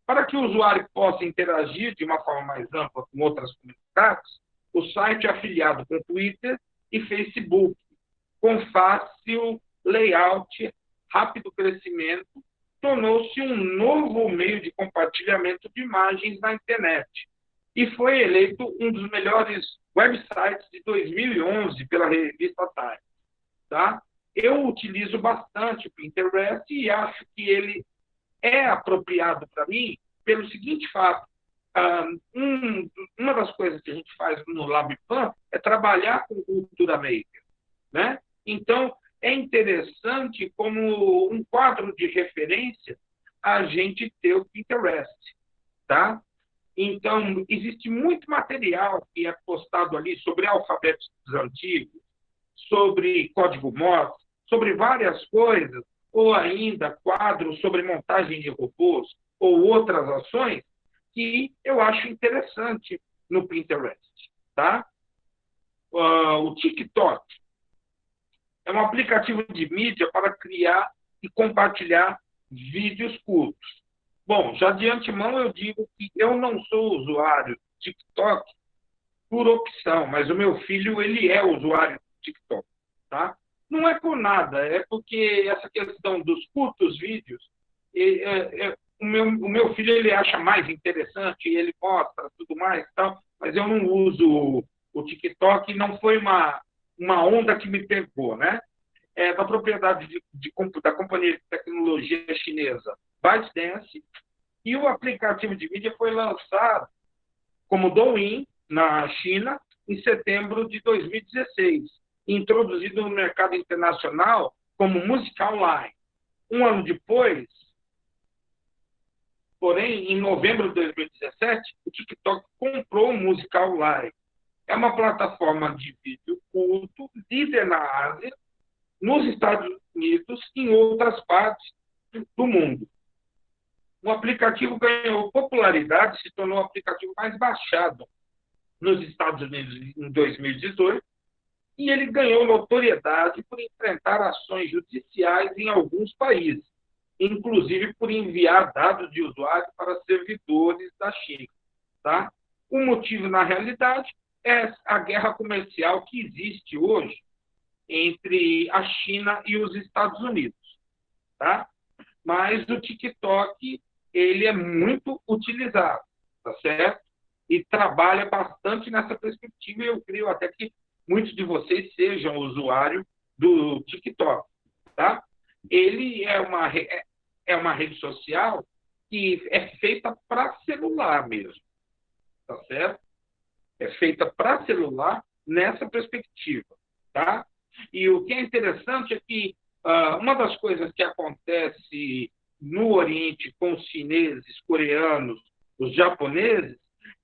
Para que o usuário possa interagir de uma forma mais ampla com outras comunidades, o site é afiliado com Twitter e Facebook, com fácil layout, rápido crescimento, tornou-se um novo meio de compartilhamento de imagens na internet e foi eleito um dos melhores websites de 2011 pela revista Time. Tá? Eu utilizo bastante o Pinterest e acho que ele é apropriado para mim pelo seguinte fato. Uma das coisas que a gente faz no LabPan é trabalhar com cultura maker. Né? Então, é interessante como um quadro de referência a gente ter o Pinterest. Tá? Então, existe muito material que é postado ali sobre alfabetos antigos, sobre código Morse, sobre várias coisas, ou ainda quadros sobre montagem de robôs ou outras ações que eu acho interessante no Pinterest. Tá? O TikTok é um aplicativo de mídia para criar e compartilhar vídeos curtos. Bom, já de antemão eu digo que eu não sou usuário do TikTok por opção, mas o meu filho ele é usuário do TikTok. Tá? Não é por nada, é porque essa questão dos curtos vídeos, o meu filho ele acha mais interessante, ele mostra tudo mais, tal, mas eu não uso o TikTok, não foi uma onda que me pegou, né? É da propriedade da companhia de tecnologia chinesa ByteDance, e o aplicativo de mídia foi lançado como Douyin, na China, em setembro de 2016, introduzido no mercado internacional como música online. Um ano depois, porém, em novembro de 2017, o TikTok comprou o Musical Live. É uma plataforma de vídeo curto, líder na Ásia, nos Estados Unidos e em outras partes do mundo. O aplicativo ganhou popularidade, se tornou o aplicativo mais baixado nos Estados Unidos em 2018, e ele ganhou notoriedade por enfrentar ações judiciais em alguns países, inclusive por enviar dados de usuário para servidores da China. Tá? O motivo, na realidade, é a guerra comercial que existe hoje entre a China e os Estados Unidos. Tá? Mas o TikTok ele é muito utilizado, tá certo? E trabalha bastante nessa perspectiva, e eu creio até que muitos de vocês sejam usuários do TikTok. Tá? Ele é uma rede social que é feita para celular mesmo, tá certo? É feita para celular nessa perspectiva, tá? E o que é interessante é que Uma das coisas que acontece no Oriente com os chineses, coreanos, os japoneses,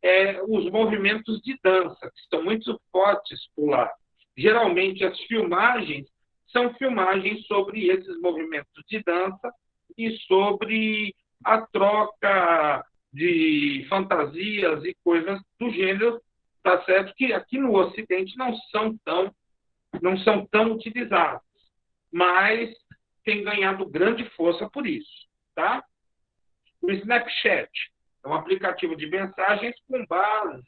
é os movimentos de dança, que são muito fortes por lá. Geralmente, as filmagens são filmagens sobre esses movimentos de dança e sobre a troca de fantasias e coisas do gênero, tá certo? Que aqui no Ocidente não são tão utilizados, mas tem ganhado grande força por isso, tá? O Snapchat é um aplicativo de mensagens com base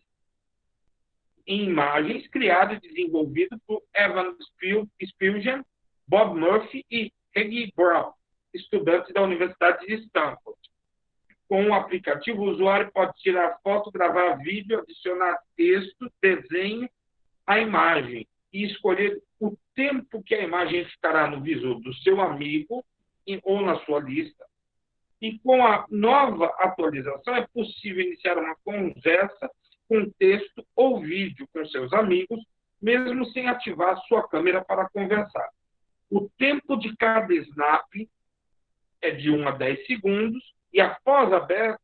em imagens criado e desenvolvido por Evan Spilgen, Bob Murphy e Reggie Brown, estudantes da Universidade de Stanford. Com o aplicativo, o usuário pode tirar foto, gravar vídeo, adicionar texto, desenho à imagem e escolher o tempo que a imagem ficará no visor do seu amigo ou na sua lista. E com a nova atualização, é possível iniciar uma conversa com texto ou vídeo com seus amigos, mesmo sem ativar sua câmera para conversar. O tempo de cada snap é de 1 a 10 segundos e, após aberto,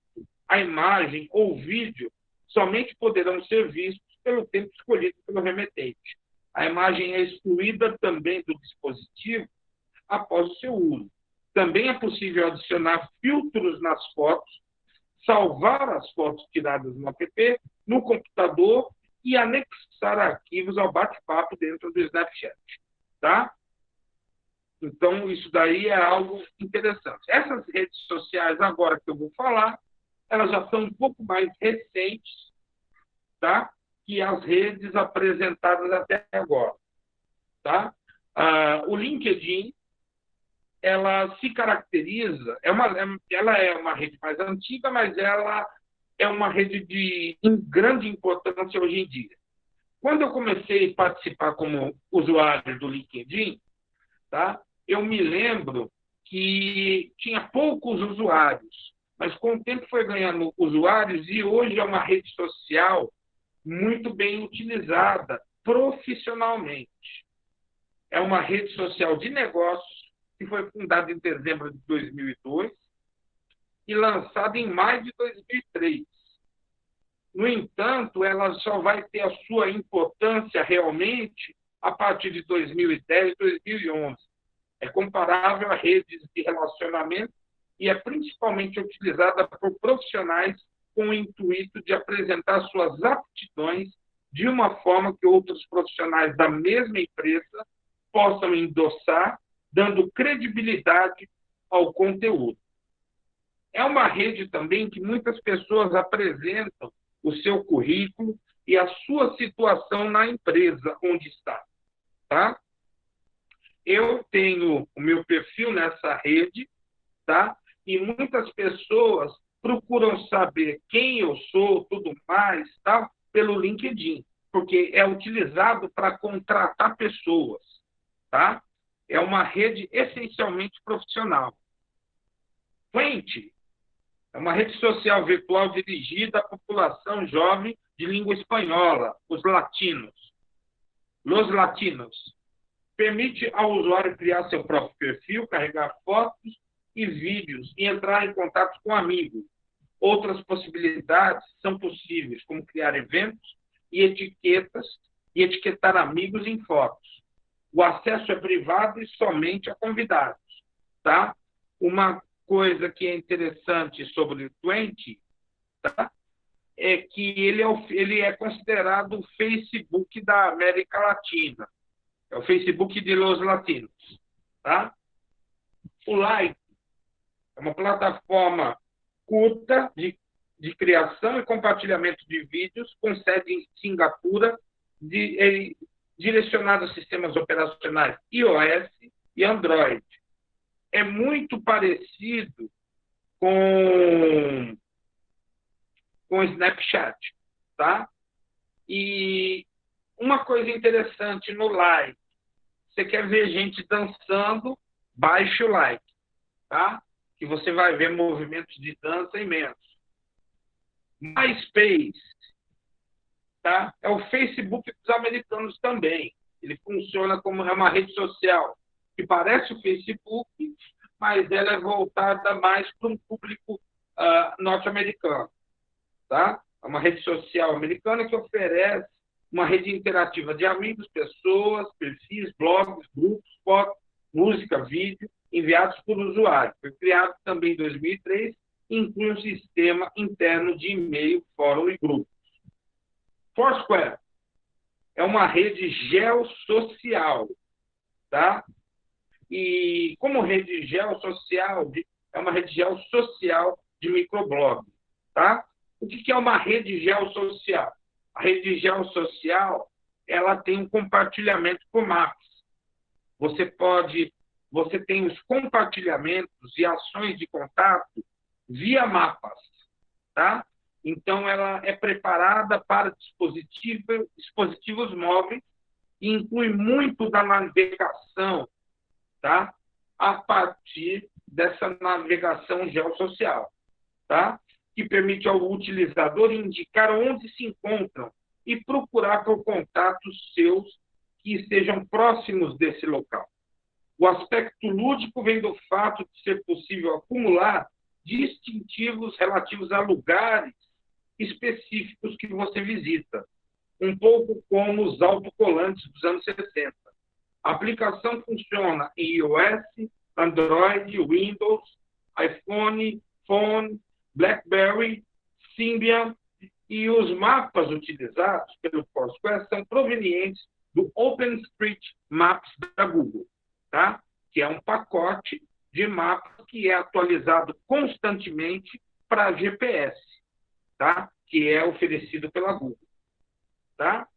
a imagem ou vídeo somente poderão ser vistos pelo tempo escolhido pelo remetente. A imagem é excluída também do dispositivo após o seu uso. Também é possível adicionar filtros nas fotos, salvar as fotos tiradas no app, no computador e anexar arquivos ao bate-papo dentro do Snapchat. Tá? Então, isso daí é algo interessante. Essas redes sociais, agora que eu vou falar, elas já são um pouco mais recentes, tá? Que as redes apresentadas até agora. Tá? O LinkedIn, ela se caracteriza, ela é uma rede mais antiga, mas ela é uma rede de grande importância hoje em dia. Quando eu comecei a participar como usuário do LinkedIn, tá? Eu me lembro que tinha poucos usuários, mas com o tempo foi ganhando usuários e hoje é uma rede social muito bem utilizada profissionalmente. É uma rede social de negócios que foi fundada em dezembro de 2002 e lançada em maio de 2003. No entanto, ela só vai ter a sua importância realmente a partir de 2010, 2011. É comparável a redes de relacionamento e é principalmente utilizada por profissionais com o intuito de apresentar suas aptidões de uma forma que outros profissionais da mesma empresa possam endossar, dando credibilidade ao conteúdo. É uma rede também que muitas pessoas apresentam o seu currículo e a sua situação na empresa onde está. Tá? Eu tenho o meu perfil nessa rede, tá? E muitas pessoas procuram saber quem eu sou, tudo mais, tá? Pelo LinkedIn, porque é utilizado para contratar pessoas, tá? É uma rede essencialmente profissional. Twenty é uma rede social virtual dirigida à população jovem de língua espanhola, os latinos. Los latinos. Permite ao usuário criar seu próprio perfil, carregar fotos e vídeos e entrar em contato com amigos. Outras possibilidades são possíveis, como criar eventos e etiquetas e etiquetar amigos em fotos. O acesso é privado e somente a convidados. Tá? Uma coisa que é interessante sobre o Twenty, tá? É que ele é considerado o Facebook da América Latina. É o Facebook de los latinos. Tá? O Like é uma plataforma curta de criação e compartilhamento de vídeos, com sede em Singapura, direcionado a sistemas operacionais iOS e Android. É muito parecido com o Snapchat. Tá? E uma coisa interessante no Like, você quer ver gente dançando, baixe o Like, tá? Que você vai ver movimentos de dança imensos. MySpace, tá? É o Facebook dos americanos também. Ele funciona como uma rede social que parece o Facebook, mas ela é voltada mais para um público norte-americano, tá? É uma rede social americana que oferece uma rede interativa de amigos, pessoas, perfis, blogs, grupos, fotos, música, vídeo, enviados por usuário. Foi criado também em 2003 e inclui um sistema interno de e-mail, fórum e grupos. Foursquare é uma rede geossocial, tá? E como rede geossocial, é uma rede geossocial de microblog, tá? O que é uma rede geossocial? A rede geossocial, ela tem um compartilhamento por mapas. Você tem os compartilhamentos e ações de contato via mapas, tá? Então, ela é preparada para dispositivos móveis e inclui muito da navegação, tá? A partir dessa navegação geossocial, tá? Que permite ao utilizador indicar onde se encontram e procurar por contatos seus que estejam próximos desse local. O aspecto lúdico vem do fato de ser possível acumular distintivos relativos a lugares específicos que você visita, um pouco como os autocolantes dos anos 60. A aplicação funciona em iOS, Android, Windows, iPhone, Phone, BlackBerry, Symbian, e os mapas utilizados pelo Foursquare são provenientes do OpenStreetMaps da Google, tá? Que é um pacote de mapas que é atualizado constantemente para GPS, tá? Que é oferecido pela Google, tá?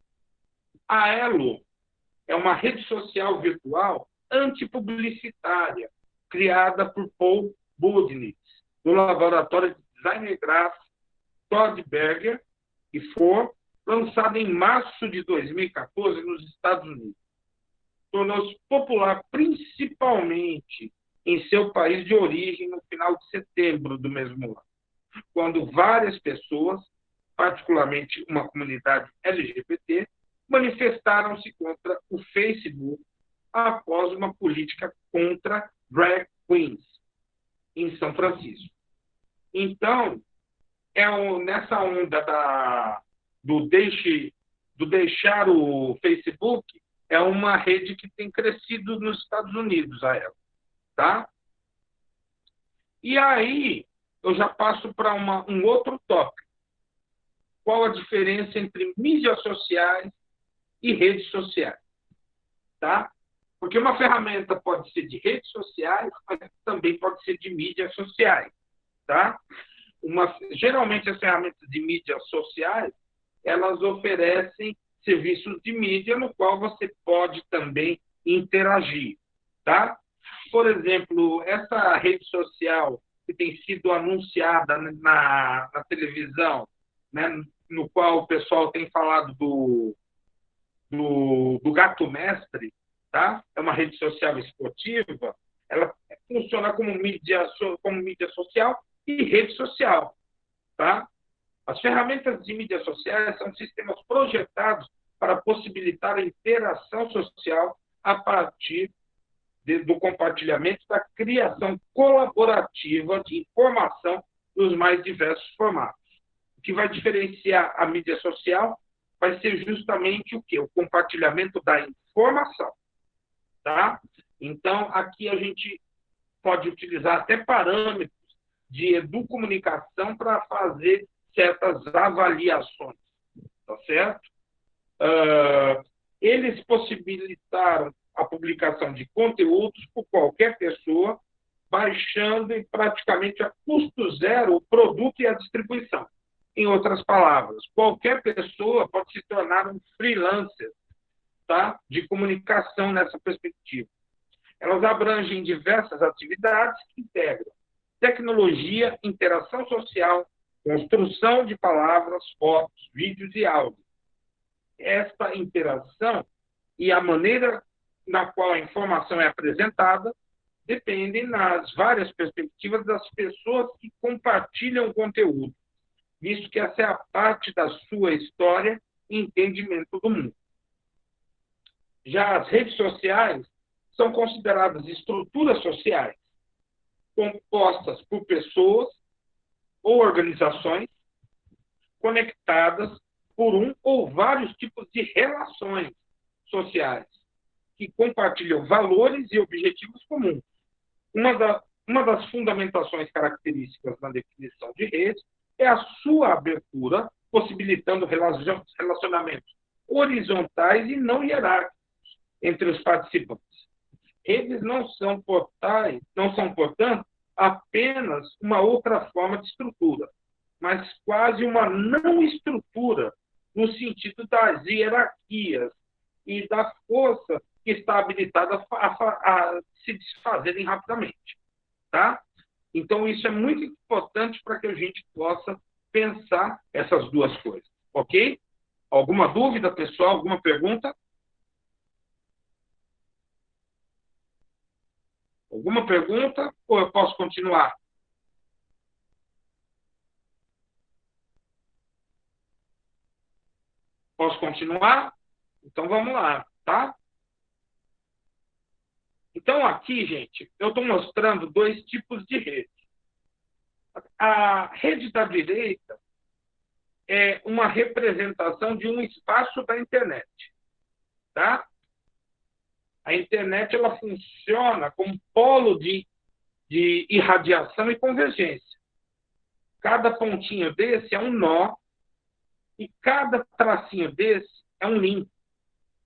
A Elo é uma rede social virtual antipublicitária criada por Paul Budnitz, do laboratório de design gráfico Todd Berger, e foi lançada em março de 2014 nos Estados Unidos. Tornou-se popular principalmente em seu país de origem no final de setembro do mesmo ano, quando várias pessoas, particularmente uma comunidade LGBT, manifestaram-se contra o Facebook após uma política contra drag queens em São Francisco. Então, nessa onda do deixar o Facebook, é uma rede que tem crescido nos Estados Unidos, a ela, tá? E aí, eu já passo para um outro tópico. Qual a diferença entre mídias sociais e redes sociais, tá? Porque uma ferramenta pode ser de redes sociais, mas também pode ser de mídias sociais, tá? Geralmente, as ferramentas de mídias sociais, elas oferecem serviços de mídia no qual você pode também interagir, tá? Por exemplo, essa rede social que tem sido anunciada na televisão, né, no qual o pessoal tem falado do Gato Mestre, tá? É uma rede social esportiva, ela funciona como mídia social e rede social, tá? As ferramentas de mídias sociais são sistemas projetados para possibilitar a interação social a partir do compartilhamento da criação colaborativa de informação nos mais diversos formatos. O que vai diferenciar a mídia social vai ser justamente o quê? O compartilhamento da informação, tá? Então, aqui a gente pode utilizar até parâmetros de educomunicação para fazer certas avaliações, tá certo? Eles possibilitaram a publicação de conteúdos por qualquer pessoa, baixando praticamente a custo zero o produto e a distribuição. Em outras palavras, qualquer pessoa pode se tornar um freelancer, tá? De comunicação nessa perspectiva. Elas abrangem diversas atividades que integram tecnologia, interação social, construção de palavras, fotos, vídeos e áudio. Esta interação e a maneira na qual a informação é apresentada dependem nas várias perspectivas das pessoas que compartilham o conteúdo, visto que essa é a parte da sua história e entendimento do mundo. Já as redes sociais são consideradas estruturas sociais compostas por pessoas ou organizações conectadas por um ou vários tipos de relações sociais que compartilham valores e objetivos comuns. Uma das fundamentações características na definição de rede é a sua abertura, possibilitando relacionamentos horizontais e não hierárquicos entre os participantes. Redes não são portais, não são, portanto, apenas uma outra forma de estrutura, mas quase uma não estrutura no sentido das hierarquias e da força que está habilitada a se desfazerem rapidamente. Tá? Então, isso é muito importante para que a gente possa pensar essas duas coisas. Ok? Alguma dúvida, pessoal? Alguma pergunta? Alguma pergunta? Ou eu posso continuar? Posso continuar? Então, vamos lá, tá? Então, aqui, gente, eu estou mostrando dois tipos de rede. A rede da direita é uma representação de um espaço da internet, tá? A internet, ela funciona como polo de irradiação e convergência. Cada pontinho desse é um nó e cada tracinho desse é um link,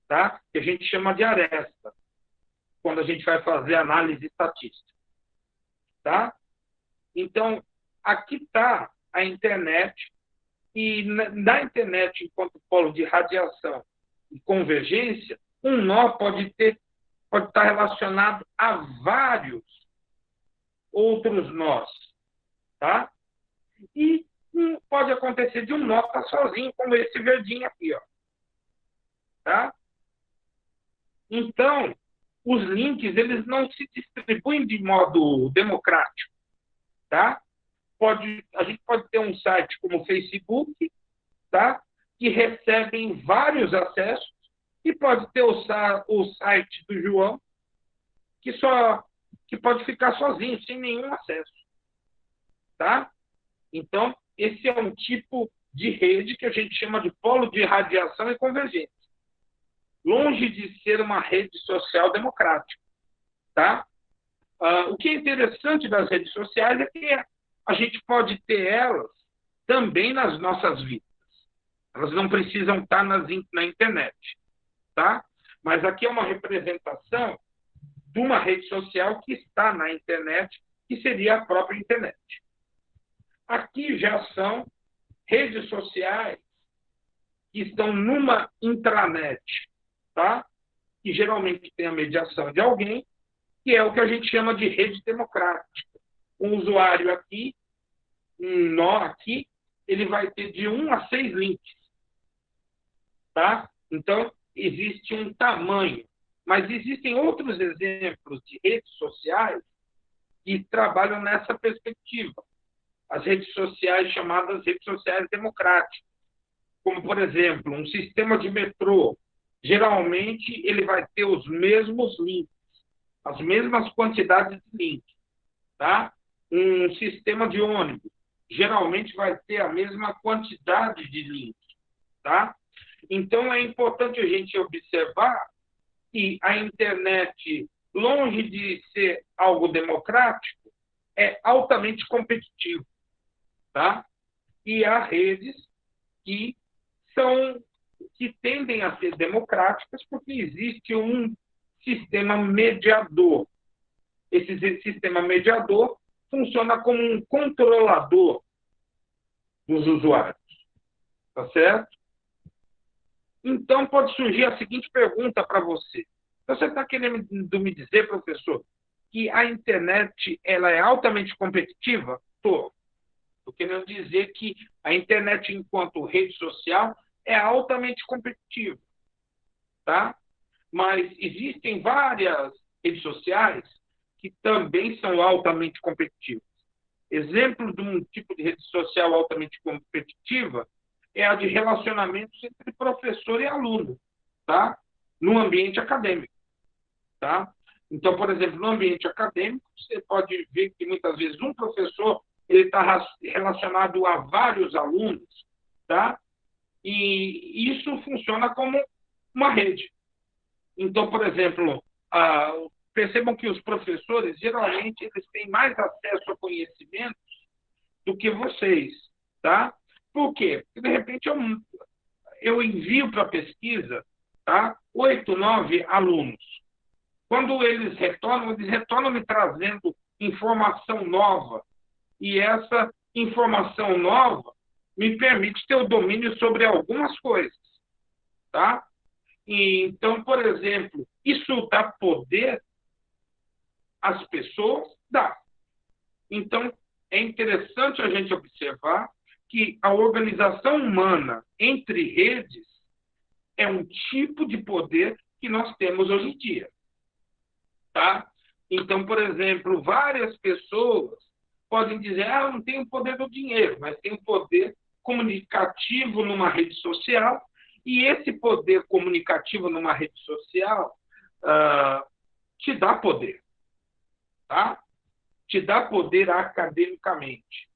tá? Que a gente chama de aresta, quando a gente vai fazer análise estatística, tá? Então, aqui está a internet, e na internet, enquanto polo de radiação e convergência, um nó pode estar relacionado a vários outros nós, tá? E pode acontecer de um nó estar sozinho, como esse verdinho aqui, ó, tá? Então, os links, eles não se distribuem de modo democrático, tá? A gente pode ter um site como o Facebook, tá? Que recebem vários acessos, e pode ter o site do João, que pode ficar sozinho, sem nenhum acesso, tá? Então, esse é um tipo de rede que a gente chama de polo de radiação e convergência, longe de ser uma rede social democrática, tá? O que é interessante das redes sociais é que a gente pode ter elas também nas nossas vidas. Elas não precisam estar na internet, tá? Mas aqui é uma representação de uma rede social que está na internet, que seria a própria internet. Aqui já são redes sociais que estão numa intranet, tá? Que geralmente tem a mediação de alguém, que é o que a gente chama de rede democrática. Um usuário aqui, um nó aqui, ele vai ter de 1 a 6 links, tá? Então, existe um tamanho. Mas existem outros exemplos de redes sociais que trabalham nessa perspectiva. As redes sociais chamadas redes sociais democráticas. Como, por exemplo, um sistema de metrô. Geralmente, ele vai ter os mesmos links, as mesmas quantidades de links, tá? Um sistema de ônibus. Geralmente, vai ter a mesma quantidade de links, tá? Então, é importante a gente observar que a internet, longe de ser algo democrático, é altamente competitivo, tá? E há redes que tendem a ser democráticas porque existe um sistema mediador. Esse sistema mediador funciona como um controlador dos usuários, tá certo? Então, pode surgir a seguinte pergunta para você. Você está querendo me dizer, professor, que a internet ela é altamente competitiva? Estou querendo dizer que a internet, enquanto rede social, é altamente competitiva, tá? Mas existem várias redes sociais que também são altamente competitivas. Exemplo de um tipo de rede social altamente competitiva é a de relacionamentos entre professor e aluno, tá? No ambiente acadêmico, tá? Então, por exemplo, no ambiente acadêmico, você pode ver que muitas vezes um professor ele está relacionado a vários alunos, tá? E isso funciona como uma rede. Então, por exemplo, percebam que os professores, geralmente, eles têm mais acesso a conhecimentos do que vocês, tá? Por quê? Porque, de repente, eu envio para a pesquisa, tá? 8, 9 alunos. Quando eles retornam me trazendo informação nova. E essa informação nova me permite ter o domínio sobre algumas coisas, tá? E, então, por exemplo, isso dá poder às pessoas? Dá. Então, é interessante a gente observar que a organização humana entre redes é um tipo de poder que nós temos hoje em dia. Tá? Então, por exemplo, várias pessoas podem dizer, eu não tenho o poder do dinheiro, mas tenho poder comunicativo numa rede social, e esse poder comunicativo numa rede social te dá poder, tá? Te dá poder academicamente,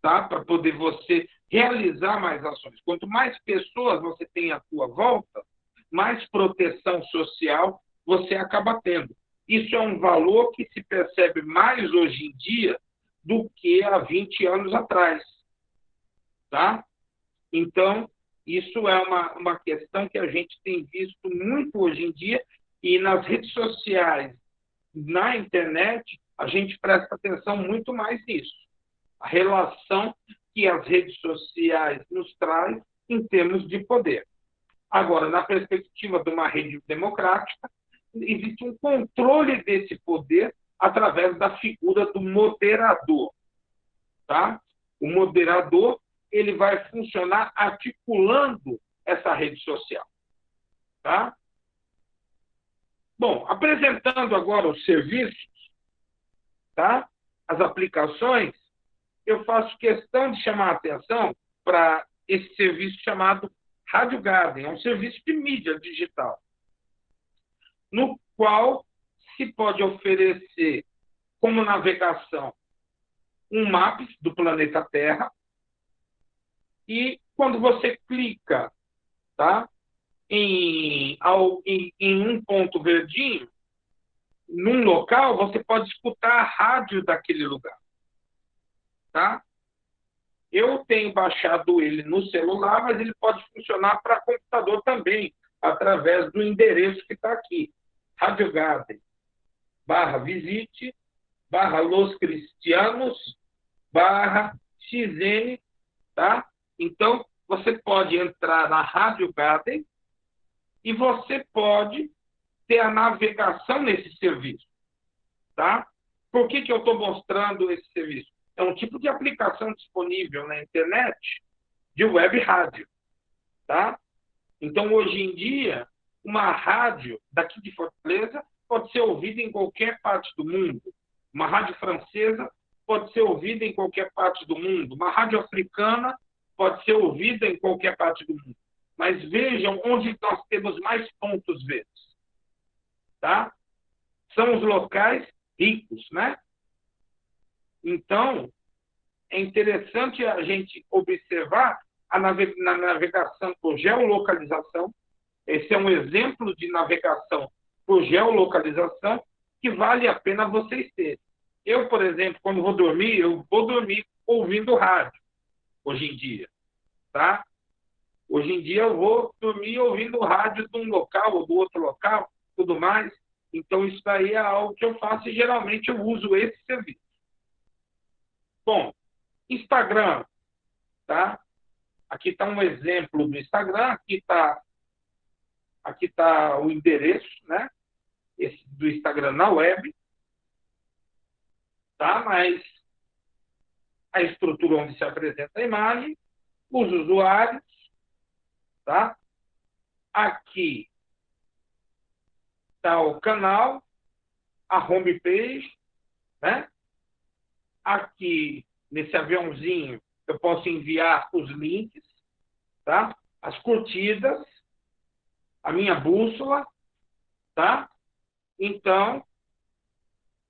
tá? Para poder você realizar mais ações. Quanto mais pessoas você tem à sua volta, mais proteção social você acaba tendo. Isso é um valor que se percebe mais hoje em dia do que há 20 anos atrás. Tá? Então, isso é uma questão que a gente tem visto muito hoje em dia, e nas redes sociais, na internet, a gente presta atenção muito mais nisso. A relação que as redes sociais nos trazem em termos de poder. Agora, na perspectiva de uma rede democrática, existe um controle desse poder através da figura do moderador. Tá? O moderador ele vai funcionar articulando essa rede social. Tá? Bom, apresentando agora os serviços, tá? As aplicações, eu faço questão de chamar a atenção para esse serviço chamado Rádio Garden. É um serviço de mídia digital, no qual se pode oferecer como navegação um mapa do planeta Terra, e quando você clica, tá, em um ponto verdinho, num local, você pode escutar a rádio daquele lugar. Tá? Eu tenho baixado ele no celular, mas ele pode funcionar para computador também, através do endereço que está aqui, Rádio Garden, /visite, /Los Cristianos, /XN, tá? Então, você pode entrar na Rádio Garden e você pode ter a navegação nesse serviço, tá? Por que eu estou mostrando esse serviço? É um tipo de aplicação disponível na internet de web rádio, tá? Então, hoje em dia, uma rádio daqui de Fortaleza pode ser ouvida em qualquer parte do mundo. Uma rádio francesa pode ser ouvida em qualquer parte do mundo. Uma rádio africana pode ser ouvida em qualquer parte do mundo. Mas vejam onde nós temos mais pontos verdes. Tá? São os locais ricos, né? Então, é interessante a gente observar na navegação por geolocalização. Esse é um exemplo de navegação por geolocalização que vale a pena vocês terem. Eu, por exemplo, quando vou dormir, eu vou dormir ouvindo rádio, hoje em dia. Tá? Hoje em dia eu vou dormir ouvindo rádio de um local ou do outro local, tudo mais. Então, isso daí é algo que eu faço e geralmente eu uso esse serviço. Bom, Instagram, tá? Aqui está um exemplo do Instagram, aqui tá o endereço, né? Esse do Instagram na web, tá? Mas a estrutura onde se apresenta a imagem, os usuários, tá? Aqui está o canal, a homepage, né? Aqui, nesse aviãozinho, eu posso enviar os links, tá? As curtidas, a minha bússola, tá? Então,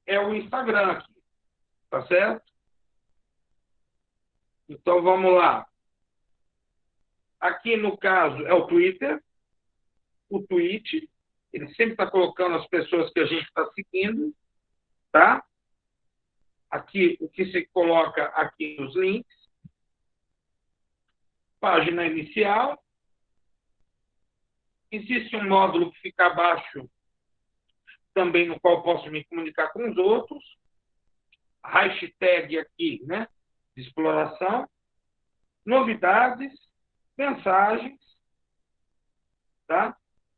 é o Instagram aqui, tá certo? Então, vamos lá. Aqui, no caso, é o Twitter, o tweet. Ele sempre está colocando as pessoas que a gente está seguindo, tá? Aqui, o que se coloca aqui nos links. Página inicial. Existe um módulo que fica abaixo, também no qual posso me comunicar com os outros. Hashtag aqui, né? De exploração. Novidades, mensagens, tá?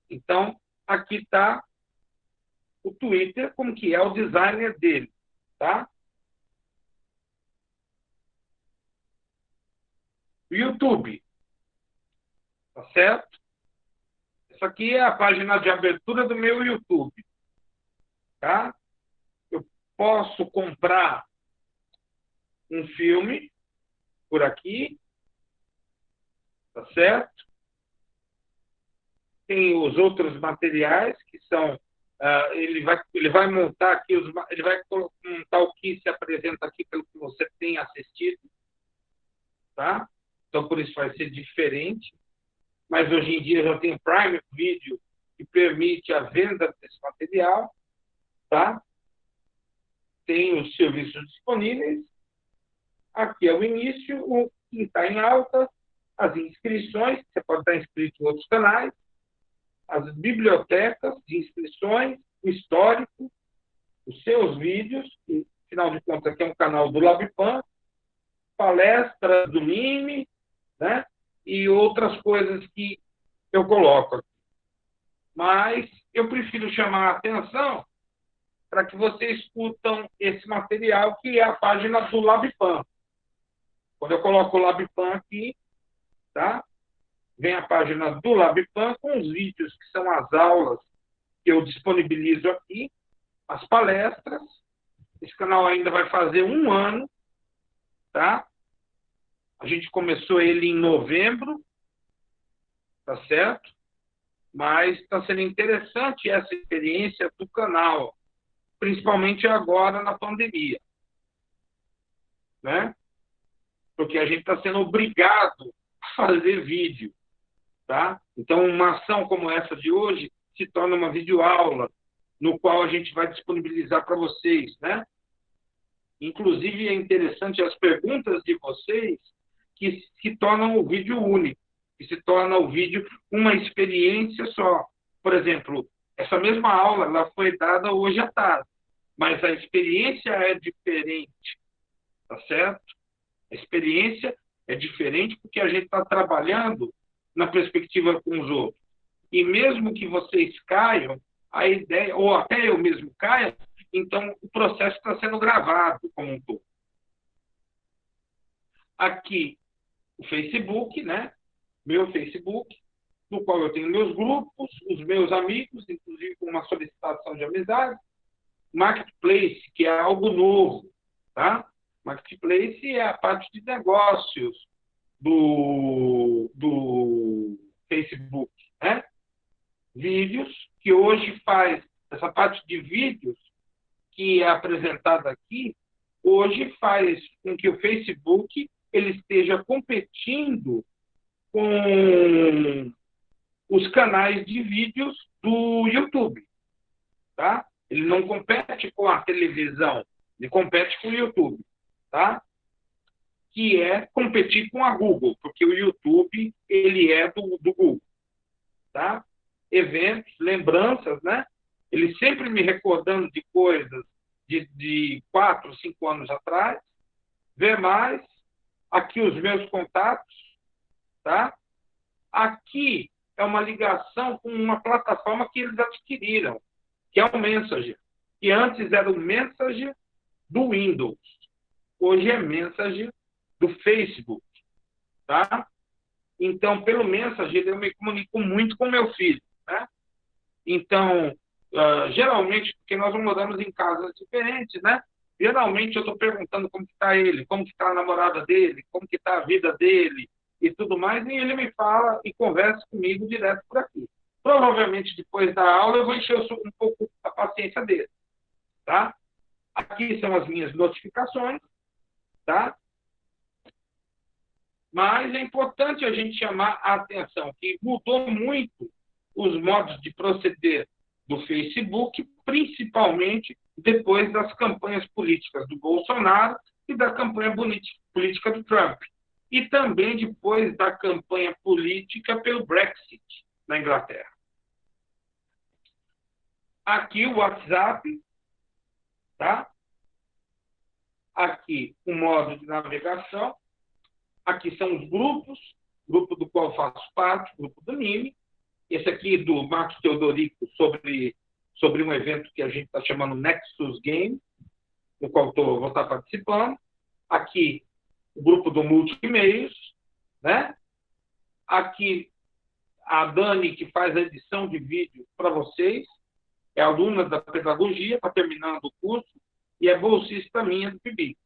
Então, aqui está o Twitter, como que é o designer dele, tá? O YouTube, tá certo? Essa aqui é a página de abertura do meu YouTube, tá? Eu posso comprar um filme por aqui, tá certo? Tem os outros materiais que são ele vai montar aqui ele vai montar o que se apresenta aqui pelo que você tem assistido, tá? Então por isso vai ser diferente, mas hoje em dia já tem Prime Video que permite a venda desse material, tá? Tem os serviços disponíveis. Aqui é o início, o que está em alta, as inscrições, você pode estar inscrito em outros canais, as bibliotecas de inscrições, o histórico, os seus vídeos, que, afinal de contas, aqui é um canal do LabPan, palestras do Lime, né? E outras coisas que eu coloco aqui. Mas eu prefiro chamar a atenção para que vocês escutam esse material, que é a página do LabPan. Quando eu coloco o LabPan aqui, tá? Vem a página do LabPan com os vídeos que são as aulas que eu disponibilizo aqui, as palestras. Esse canal ainda vai fazer 1 ano, tá? A gente começou ele em novembro, tá certo? Mas está sendo interessante essa experiência do canal, principalmente agora na pandemia, né? Porque a gente está sendo obrigado a fazer vídeo, tá? Então, uma ação como essa de hoje se torna uma videoaula, no qual a gente vai disponibilizar para vocês, né? Inclusive, é interessante as perguntas de vocês que se tornam o vídeo único, que se torna o vídeo uma experiência só. Por exemplo, essa mesma aula ela foi dada hoje à tarde, mas a experiência é diferente, tá certo? A experiência é diferente porque a gente está trabalhando na perspectiva com os outros. E mesmo que vocês caiam, a ideia, ou até eu mesmo caia, então o processo está sendo gravado como um todo. Aqui, o Facebook, né? Meu Facebook, no qual eu tenho meus grupos, os meus amigos, inclusive com uma solicitação de amizade. Marketplace, que é algo novo, tá? Marketplace é a parte de negócios do Facebook, né? Vídeos, que hoje faz, essa parte de vídeos que é apresentada aqui, hoje faz com que o Facebook ele esteja competindo com os canais de vídeos do YouTube, tá? Ele não compete com a televisão, ele compete com o YouTube, tá? Que é competir com a Google, porque o YouTube ele é do Google, tá? Eventos, lembranças, né? Ele sempre me recordando de coisas de 4, 5 anos atrás. Ver mais. Aqui os meus contatos, tá? Aqui é uma ligação com uma plataforma que eles adquiriram, que é o Messenger, que antes era o Messenger do Windows. Hoje é Messenger do Facebook, tá? Então, pelo Messenger, eu me comunico muito com meu filho, né? Então, geralmente, porque nós moramos em casas diferentes, né? Geralmente eu estou perguntando como que está ele, como que está a namorada dele, como que está a vida dele e tudo mais, e ele me fala e conversa comigo direto por aqui. Provavelmente, depois da aula, eu vou encher um pouco a paciência dele, tá? Aqui são as minhas notificações, tá? Mas é importante a gente chamar a atenção que mudou muito os modos de proceder do Facebook, principalmente depois das campanhas políticas do Bolsonaro e da campanha política do Trump. E também depois da campanha política pelo Brexit na Inglaterra. Aqui o WhatsApp, tá? Aqui o modo de navegação. Aqui são os grupos, grupo do qual faço parte, grupo do NIME. Esse aqui do Marcos Teodorico sobre um evento que a gente está chamando Nexus Game, no qual vou estar participando. Aqui o grupo do Multimeios, né? Aqui a Dani, que faz a edição de vídeo para vocês, é aluna da pedagogia, está terminando o curso, e é bolsista minha do PIBIC.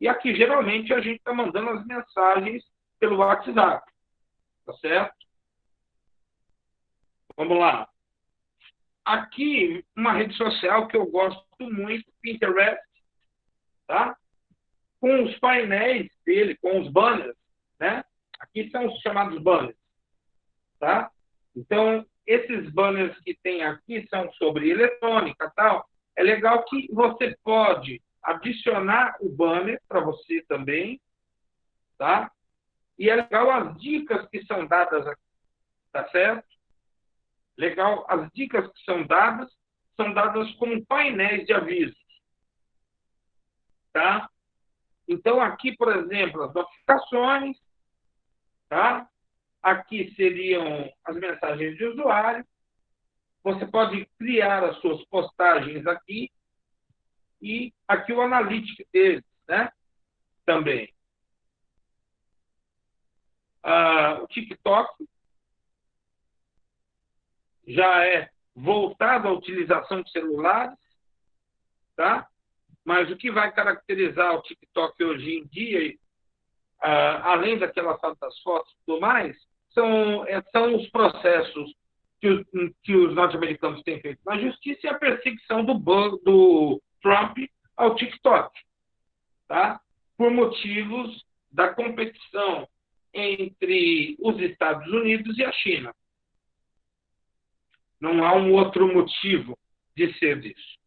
E aqui, geralmente, a gente está mandando as mensagens pelo WhatsApp, tá certo? Vamos lá. Aqui, uma rede social que eu gosto muito, Pinterest, tá? Com os painéis dele, com os banners, né? Aqui são os chamados banners, tá? Então, esses banners que tem aqui são sobre eletrônica e tal. É legal que você pode adicionar o banner para você também, tá? E é legal as dicas que são dadas aqui, tá certo? Legal, as dicas que são dadas como painéis de avisos, tá? Então, aqui, por exemplo, as notificações, tá? Aqui seriam as mensagens de usuário. Você pode criar as suas postagens aqui. E aqui o analytics deles, né? Também. O TikTok já é voltado à utilização de celulares, tá? Mas o que vai caracterizar o TikTok hoje em dia, além daquela das fotos e tudo mais, são os processos que os norte-americanos têm feito na justiça e a perseguição do Trump ao TikTok, tá? Por motivos da competição entre os Estados Unidos e a China. Não há um outro motivo de ser disso.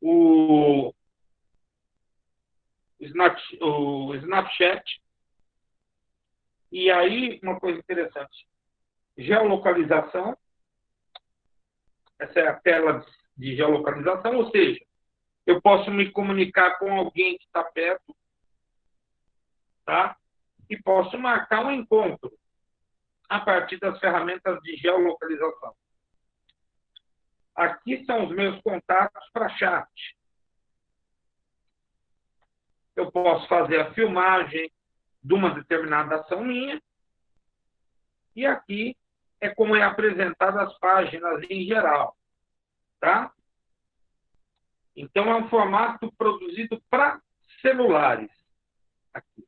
O Snapchat. E aí, uma coisa interessante. Geolocalização. Essa é a tela de geolocalização, ou seja, eu posso me comunicar com alguém que está perto, tá? E posso marcar um encontro a partir das ferramentas de geolocalização. Aqui são os meus contatos para chat. Eu posso fazer a filmagem de uma determinada ação minha. E aqui é como é apresentada as páginas em geral, tá? Então, é um formato produzido para celulares. Aqui.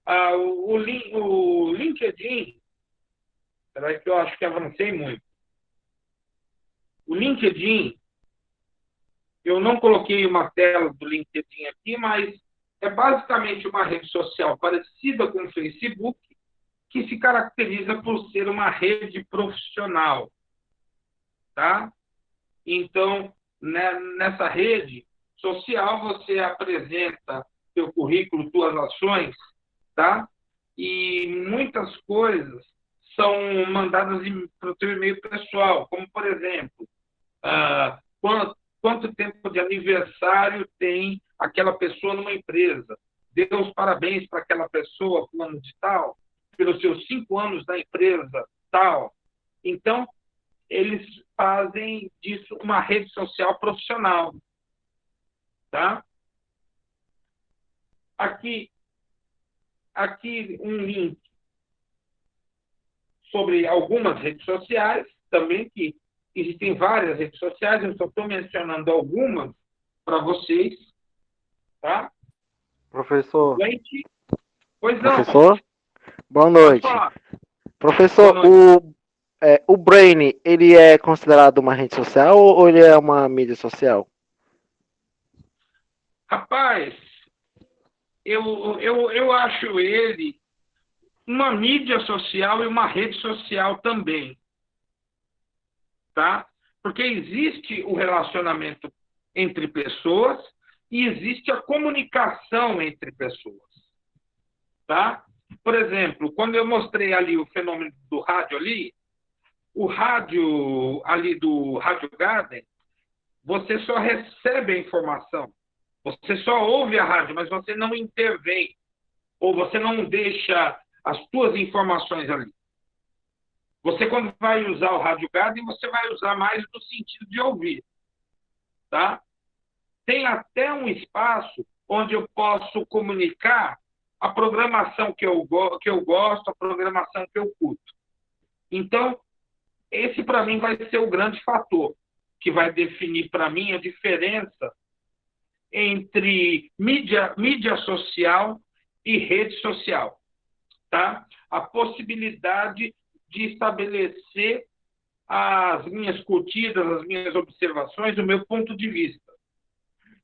O LinkedIn, espera que eu acho que avancei muito. O LinkedIn, eu não coloquei uma tela do LinkedIn aqui, mas é basicamente uma rede social parecida com o Facebook, que se caracteriza por ser uma rede profissional, tá? Então, nessa rede social, você apresenta seu currículo, suas ações, tá? E muitas coisas são mandadas para o seu e-mail pessoal, como, por exemplo, quanto tempo de aniversário tem aquela pessoa numa empresa. Dê os parabéns para aquela pessoa, fulano de tal, pelos seus 5 anos da empresa, tal. Então, eles fazem disso uma rede social profissional. Tá? Aqui um link sobre algumas redes sociais, também que existem várias redes sociais, eu só estou mencionando algumas para vocês. Tá? Professor. Pois não. Professor? Boa noite. Professor, Boa noite. O Brain, ele é considerado uma rede social ou ele é uma mídia social? Rapaz, eu acho ele uma mídia social e uma rede social também, tá? Porque existe o relacionamento entre pessoas e existe a comunicação entre pessoas, tá? Por exemplo, quando eu mostrei ali o fenômeno do rádio ali, o rádio ali do Rádio Garden, você só recebe a informação, você só ouve a rádio, mas você não intervém, ou você não deixa as suas informações ali. Você, quando vai usar o Rádio Garden, você vai usar mais no sentido de ouvir, tá? Tem até um espaço onde eu posso comunicar a programação que eu gosto, a programação que eu curto. Então, esse, para mim, vai ser o grande fator que vai definir, para mim, a diferença entre mídia social e rede social, tá? A possibilidade de estabelecer as minhas curtidas, as minhas observações, o meu ponto de vista.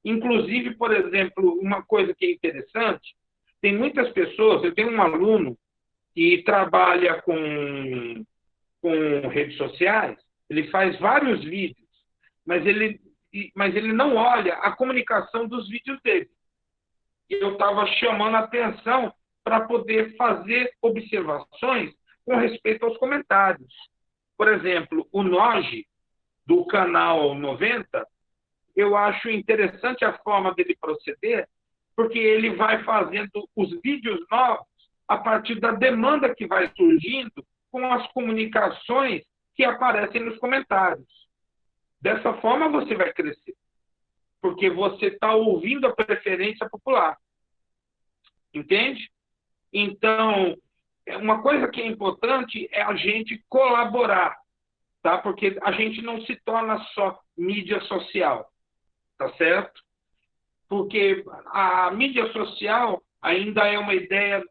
Inclusive, por exemplo, uma coisa que é interessante, tem muitas pessoas, eu tenho um aluno que trabalha com redes sociais, ele faz vários vídeos, mas ele não olha a comunicação dos vídeos dele. E eu estava chamando a atenção para poder fazer observações com respeito aos comentários. Por exemplo, o Noge, do canal 90, eu acho interessante a forma dele proceder, porque ele vai fazendo os vídeos novos a partir da demanda que vai surgindo com as comunicações que aparecem nos comentários. Dessa forma, você vai crescer, porque você está ouvindo a preferência popular. Entende? Então, uma coisa que é importante é a gente colaborar, tá? Porque a gente não se torna só mídia social, tá certo? Porque a mídia social ainda é uma ideia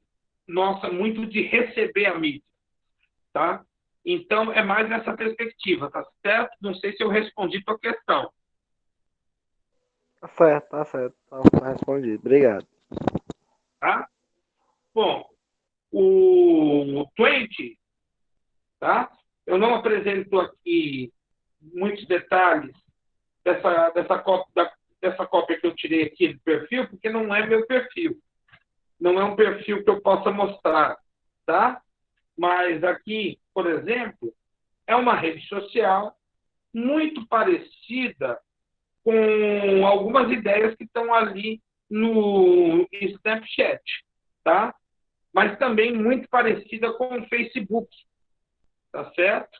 nossa muito de receber a mídia, tá? Então, é mais nessa perspectiva, tá certo? Não sei se eu respondi tua questão. Tá certo, tá certo. Tá respondido. Obrigado. Tá? Bom, o 20, tá? Eu não apresento aqui muitos detalhes dessa cópia que eu tirei aqui do perfil, porque não é meu perfil. Não é um perfil que eu possa mostrar, tá? Mas aqui, por exemplo, é uma rede social muito parecida com algumas ideias que estão ali no Snapchat, tá? Mas também muito parecida com o Facebook, tá certo?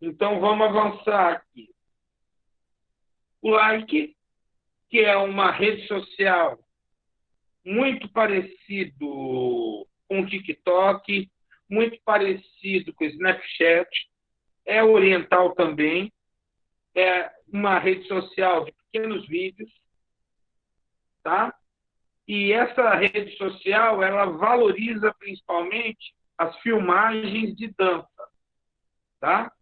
Então, vamos avançar aqui. O Like, que é uma rede social muito parecido com o TikTok, muito parecido com o Snapchat, é oriental também, é uma rede social de pequenos vídeos, tá? E essa rede social, ela valoriza principalmente as filmagens de dança, tá?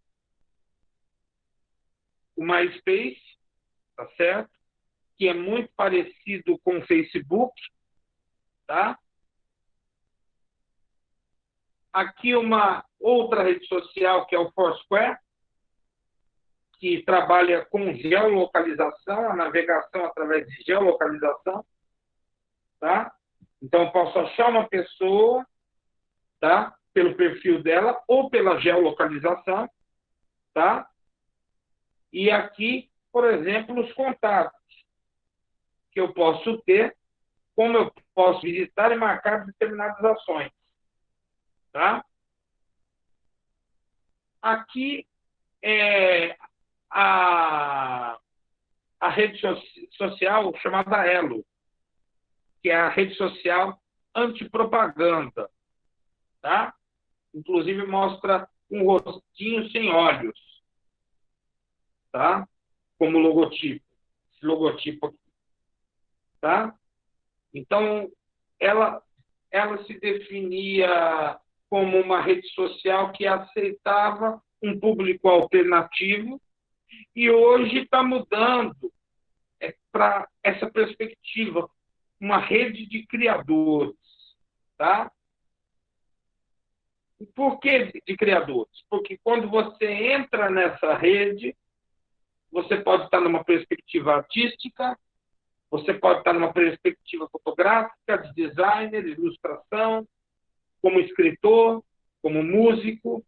O MySpace, tá certo? Que é muito parecido com o Facebook, tá? Aqui uma outra rede social que é o Foursquare, que trabalha com geolocalização, a navegação através de geolocalização, tá? Então, eu posso achar uma pessoa, tá? Pelo perfil dela ou pela geolocalização, tá? E aqui, por exemplo, os contatos que eu posso ter, como eu posso visitar e marcar determinadas ações, tá? Aqui é a rede social chamada Elo, que é a rede social antipropaganda, tá? Inclusive mostra um rostinho sem olhos, tá? Como logotipo. Esse logotipo aqui, tá? Então, ela se definia como uma rede social que aceitava um público alternativo, e hoje está mudando para essa perspectiva, uma rede de criadores. Tá? Por que de criadores? Porque quando você entra nessa rede, você pode estar numa perspectiva artística, você pode estar numa perspectiva fotográfica, de designer, de ilustração, como escritor, como músico,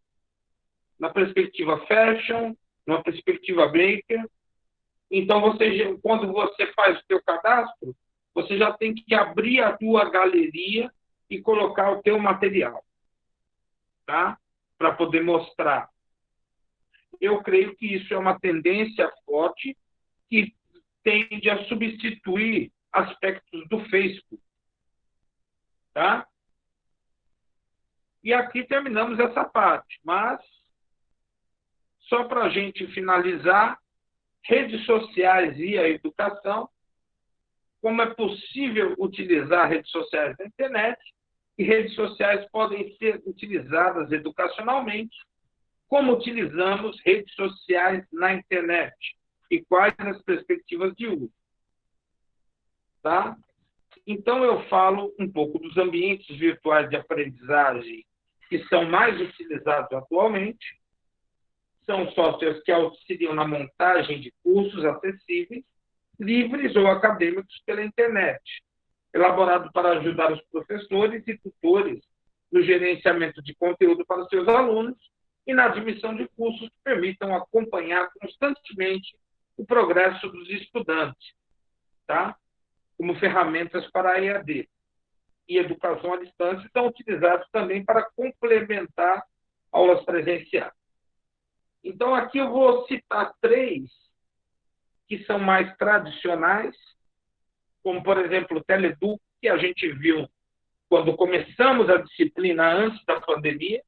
na perspectiva fashion, na perspectiva maker. Então, quando você faz o seu cadastro, você já tem que abrir a tua galeria e colocar o teu material, tá? Para poder mostrar. Eu creio que isso é uma tendência forte que tende a substituir aspectos do Facebook. Tá? E aqui terminamos essa parte, mas só para a gente finalizar, redes sociais e a educação, como é possível utilizar redes sociais na internet, e redes sociais podem ser utilizadas educacionalmente, como utilizamos redes sociais na internet e quais as perspectivas de uso. Tá? Então, eu falo um pouco dos ambientes virtuais de aprendizagem que são mais utilizados atualmente. São softwares que auxiliam na montagem de cursos acessíveis, livres ou acadêmicos pela internet, elaborado para ajudar os professores e tutores no gerenciamento de conteúdo para os seus alunos e na admissão de cursos que permitam acompanhar constantemente o progresso dos estudantes, tá? Como ferramentas para a EAD. E educação à distância são utilizados também para complementar aulas presenciais. Então, aqui eu vou citar 3 que são mais tradicionais, como, por exemplo, o Teleduc, que a gente viu quando começamos a disciplina antes da pandemia.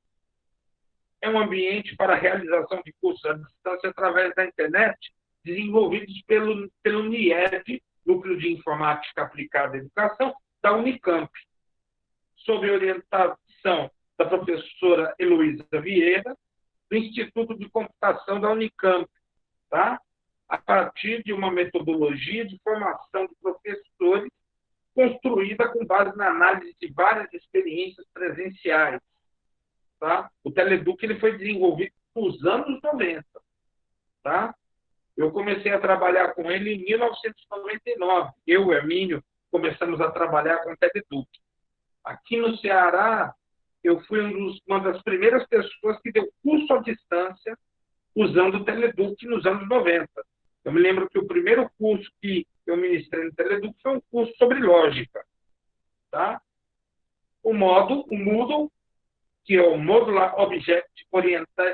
É um ambiente para a realização de cursos à distância através da internet, desenvolvidos pelo NIED, Núcleo de Informática Aplicada à Educação, da Unicamp, sob orientação da professora Heloísa Vieira, do Instituto de Computação da Unicamp, tá? A partir de uma metodologia de formação de professores construída com base na análise de várias experiências presenciais. Tá? O Teleduc ele foi desenvolvido nos anos 90. Tá? Eu comecei a trabalhar com ele em 1999. Eu e Hermínio começamos a trabalhar com o Teleduc. Aqui no Ceará, eu fui uma das primeiras pessoas que deu curso à distância usando o Teleduc nos anos 90. Eu me lembro que o primeiro curso que eu ministrei no Teleduc foi um curso sobre lógica. Tá? O Moodle, que é o Modular Object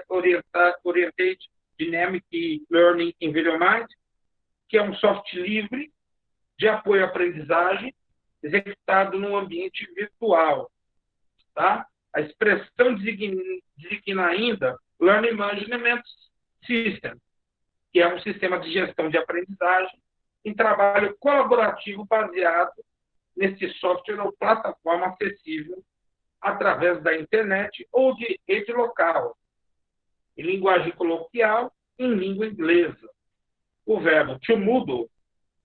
Oriented Dynamic Learning Environment, que é um software livre de apoio à aprendizagem executado num ambiente virtual. Tá? A expressão designa ainda Learning Management System, que é um sistema de gestão de aprendizagem em trabalho colaborativo baseado nesse software ou plataforma acessível através da internet ou de rede local, em linguagem coloquial, em língua inglesa. O verbo to Moodle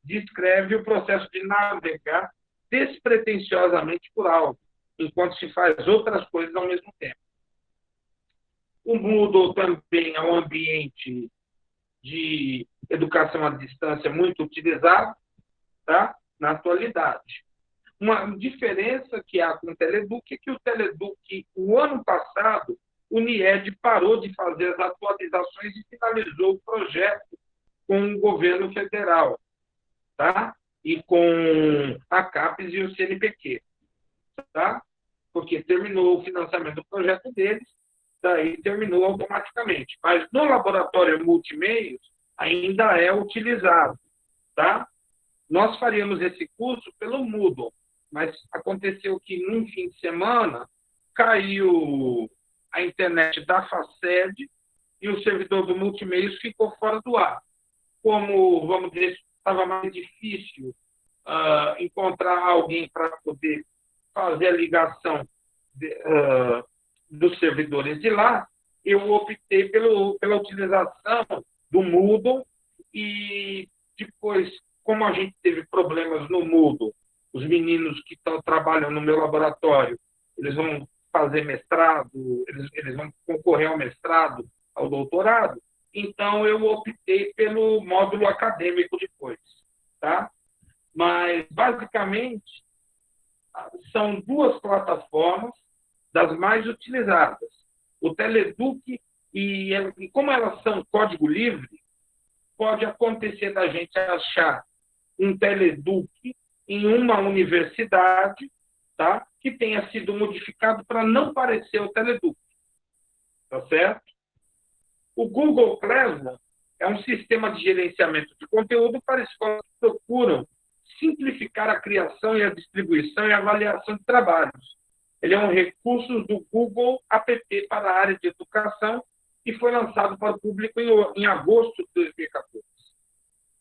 descreve o processo de navegar despretensiosamente por algo, enquanto se faz outras coisas ao mesmo tempo. O Moodle também é um ambiente de educação à distância muito utilizado, tá? Na atualidade. Uma diferença que há com o Teleduc é que o Teleduc, o ano passado, o NIED parou de fazer as atualizações e finalizou o projeto com o governo federal, tá? E com a CAPES e o CNPq, tá? Porque terminou o financiamento do projeto deles, daí terminou automaticamente. Mas no laboratório multimeios ainda é utilizado, tá? Nós faríamos esse curso pelo Moodle, mas aconteceu que, num fim de semana, caiu a internet da FACED e o servidor do Multimeios ficou fora do ar. Como, vamos dizer, estava mais difícil encontrar alguém para poder fazer a ligação dos servidores de lá, eu optei pela utilização do Moodle e depois, como a gente teve problemas no Moodle, os meninos que trabalham no meu laboratório, eles vão fazer mestrado, eles vão concorrer ao mestrado, ao doutorado, então eu optei pelo módulo acadêmico depois, tá? Mas, basicamente, são duas plataformas das mais utilizadas. O Teleduc, e como elas são código livre, pode acontecer da gente achar um Teleduc em uma universidade, tá? Que tenha sido modificado para não parecer o Teleduc, tá certo? O Google Classroom é um sistema de gerenciamento de conteúdo para escolas que procuram simplificar a criação e a distribuição e avaliação de trabalhos. Ele é um recurso do Google App para a área de educação e foi lançado para o público em agosto de 2014.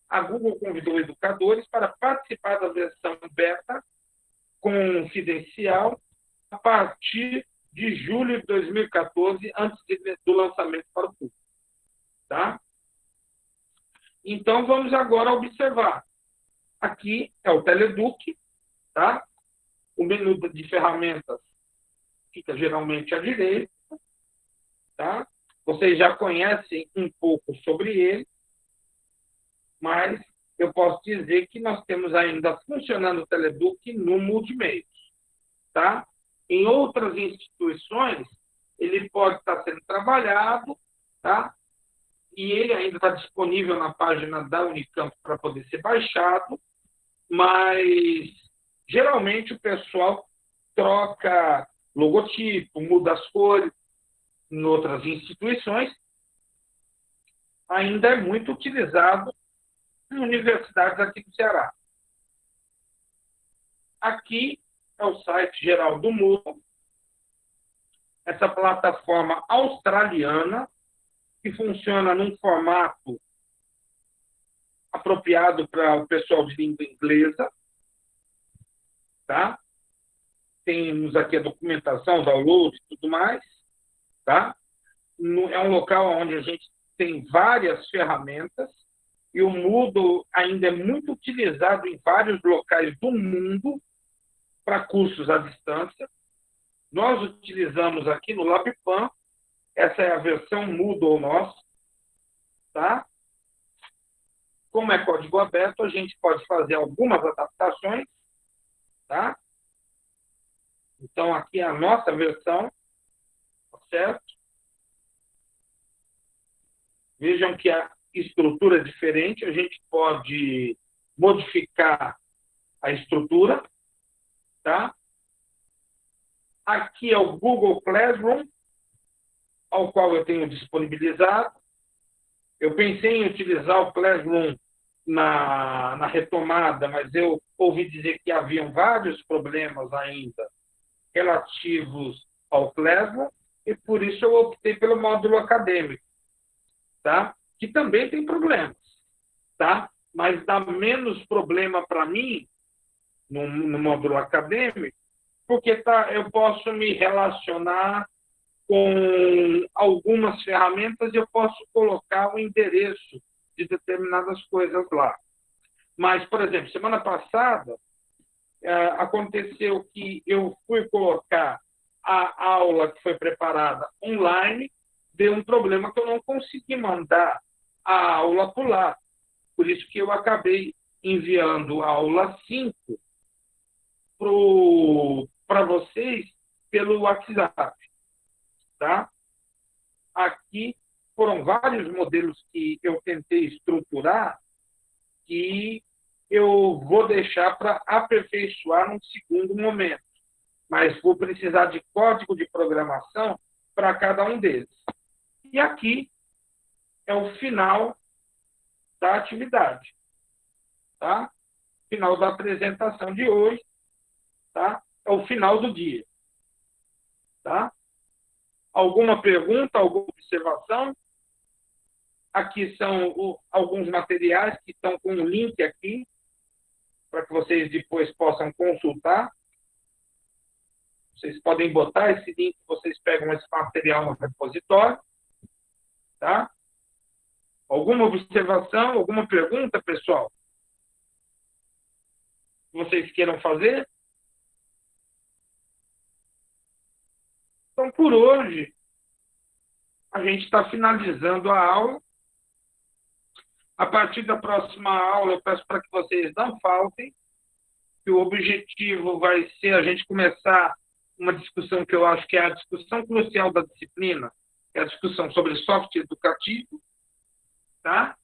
A Google convidou educadores para participar da versão beta confidencial a partir de julho de 2014, antes do lançamento para o público. Tá? Então, vamos agora observar. Aqui é o Teleduc, tá? O menu de ferramentas fica geralmente à direita, tá? Vocês já conhecem um pouco sobre ele, mas eu posso dizer que nós temos ainda funcionando o Teleduc no Multimeios, tá? Em outras instituições, ele pode estar sendo trabalhado, tá? E ele ainda está disponível na página da Unicamp para poder ser baixado, mas geralmente o pessoal troca logotipo, muda as cores. Em outras instituições, ainda é muito utilizado em universidades aqui do Ceará. Aqui é o site geral do Moodle, essa plataforma australiana, que funciona num formato apropriado para o pessoal de língua inglesa, tá? Temos aqui a documentação, download e tudo mais, tá? É um local onde a gente tem várias ferramentas e o Moodle ainda é muito utilizado em vários locais do mundo para cursos à distância. Nós utilizamos aqui no LabPan, essa é a versão Moodle nossa, tá? Como é código aberto, a gente pode fazer algumas adaptações, tá? Então, aqui é a nossa versão, tá certo? Vejam que a estrutura é diferente, a gente pode modificar a estrutura, tá? Aqui é o Google Classroom, ao qual eu tenho disponibilizado. Eu pensei em utilizar o Classroom na retomada, mas eu ouvi dizer que haviam vários problemas ainda relativos ao Classroom, e por isso eu optei pelo módulo acadêmico, tá? Que também tem problemas, tá? Mas dá menos problema para mim no módulo acadêmico, porque eu posso me relacionar com algumas ferramentas e eu posso colocar o endereço de determinadas coisas lá. Mas, por exemplo, semana passada, aconteceu que eu fui colocar a aula que foi preparada online, deu um problema que eu não consegui mandar a aula por lá. Por isso que eu acabei enviando a aula 5 para vocês pelo WhatsApp. Tá? Aqui foram vários modelos que eu tentei estruturar que eu vou deixar para aperfeiçoar num segundo momento. Mas vou precisar de código de programação para cada um deles. E aqui é o final da atividade. Tá? Final da apresentação de hoje. Tá? É o final do dia. Tá? Alguma pergunta, alguma observação? Aqui são alguns materiais que estão com um link aqui, para que vocês depois possam consultar. Vocês podem botar esse link, vocês pegam esse material no repositório, tá? Alguma observação, alguma pergunta, pessoal? Que vocês queiram fazer? Então, por hoje, a gente está finalizando a aula. A partir da próxima aula, eu peço para que vocês não faltem, que o objetivo vai ser a gente começar uma discussão que eu acho que é a discussão crucial da disciplina, que é a discussão sobre software educativo, tá?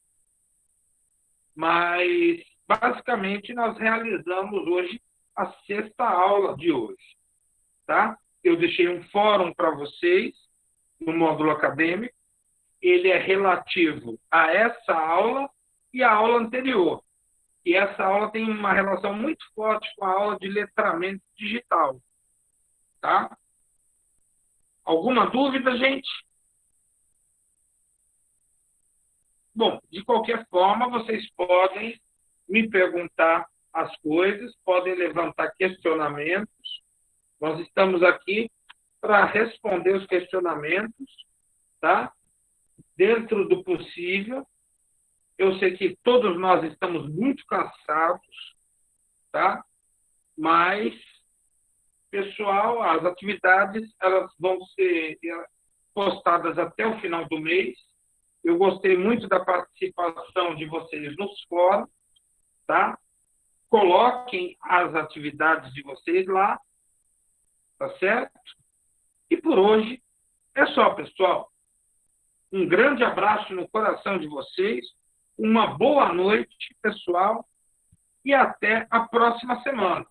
Mas, basicamente, nós realizamos hoje a 6ª aula de hoje, tá? Eu deixei um fórum para vocês no módulo acadêmico. Ele é relativo a essa aula e a aula anterior. E essa aula tem uma relação muito forte com a aula de letramento digital. Tá? Alguma dúvida, gente? Bom, de qualquer forma, vocês podem me perguntar as coisas, podem levantar questionamentos. Nós estamos aqui para responder os questionamentos, tá? Dentro do possível. Eu sei que todos nós estamos muito cansados, tá? Mas, pessoal, as atividades elas vão ser postadas até o final do mês. Eu gostei muito da participação de vocês nos fóruns, tá? Coloquem as atividades de vocês lá, tá certo? E por hoje é só, pessoal. Um grande abraço no coração de vocês, uma boa noite, pessoal, e até a próxima semana.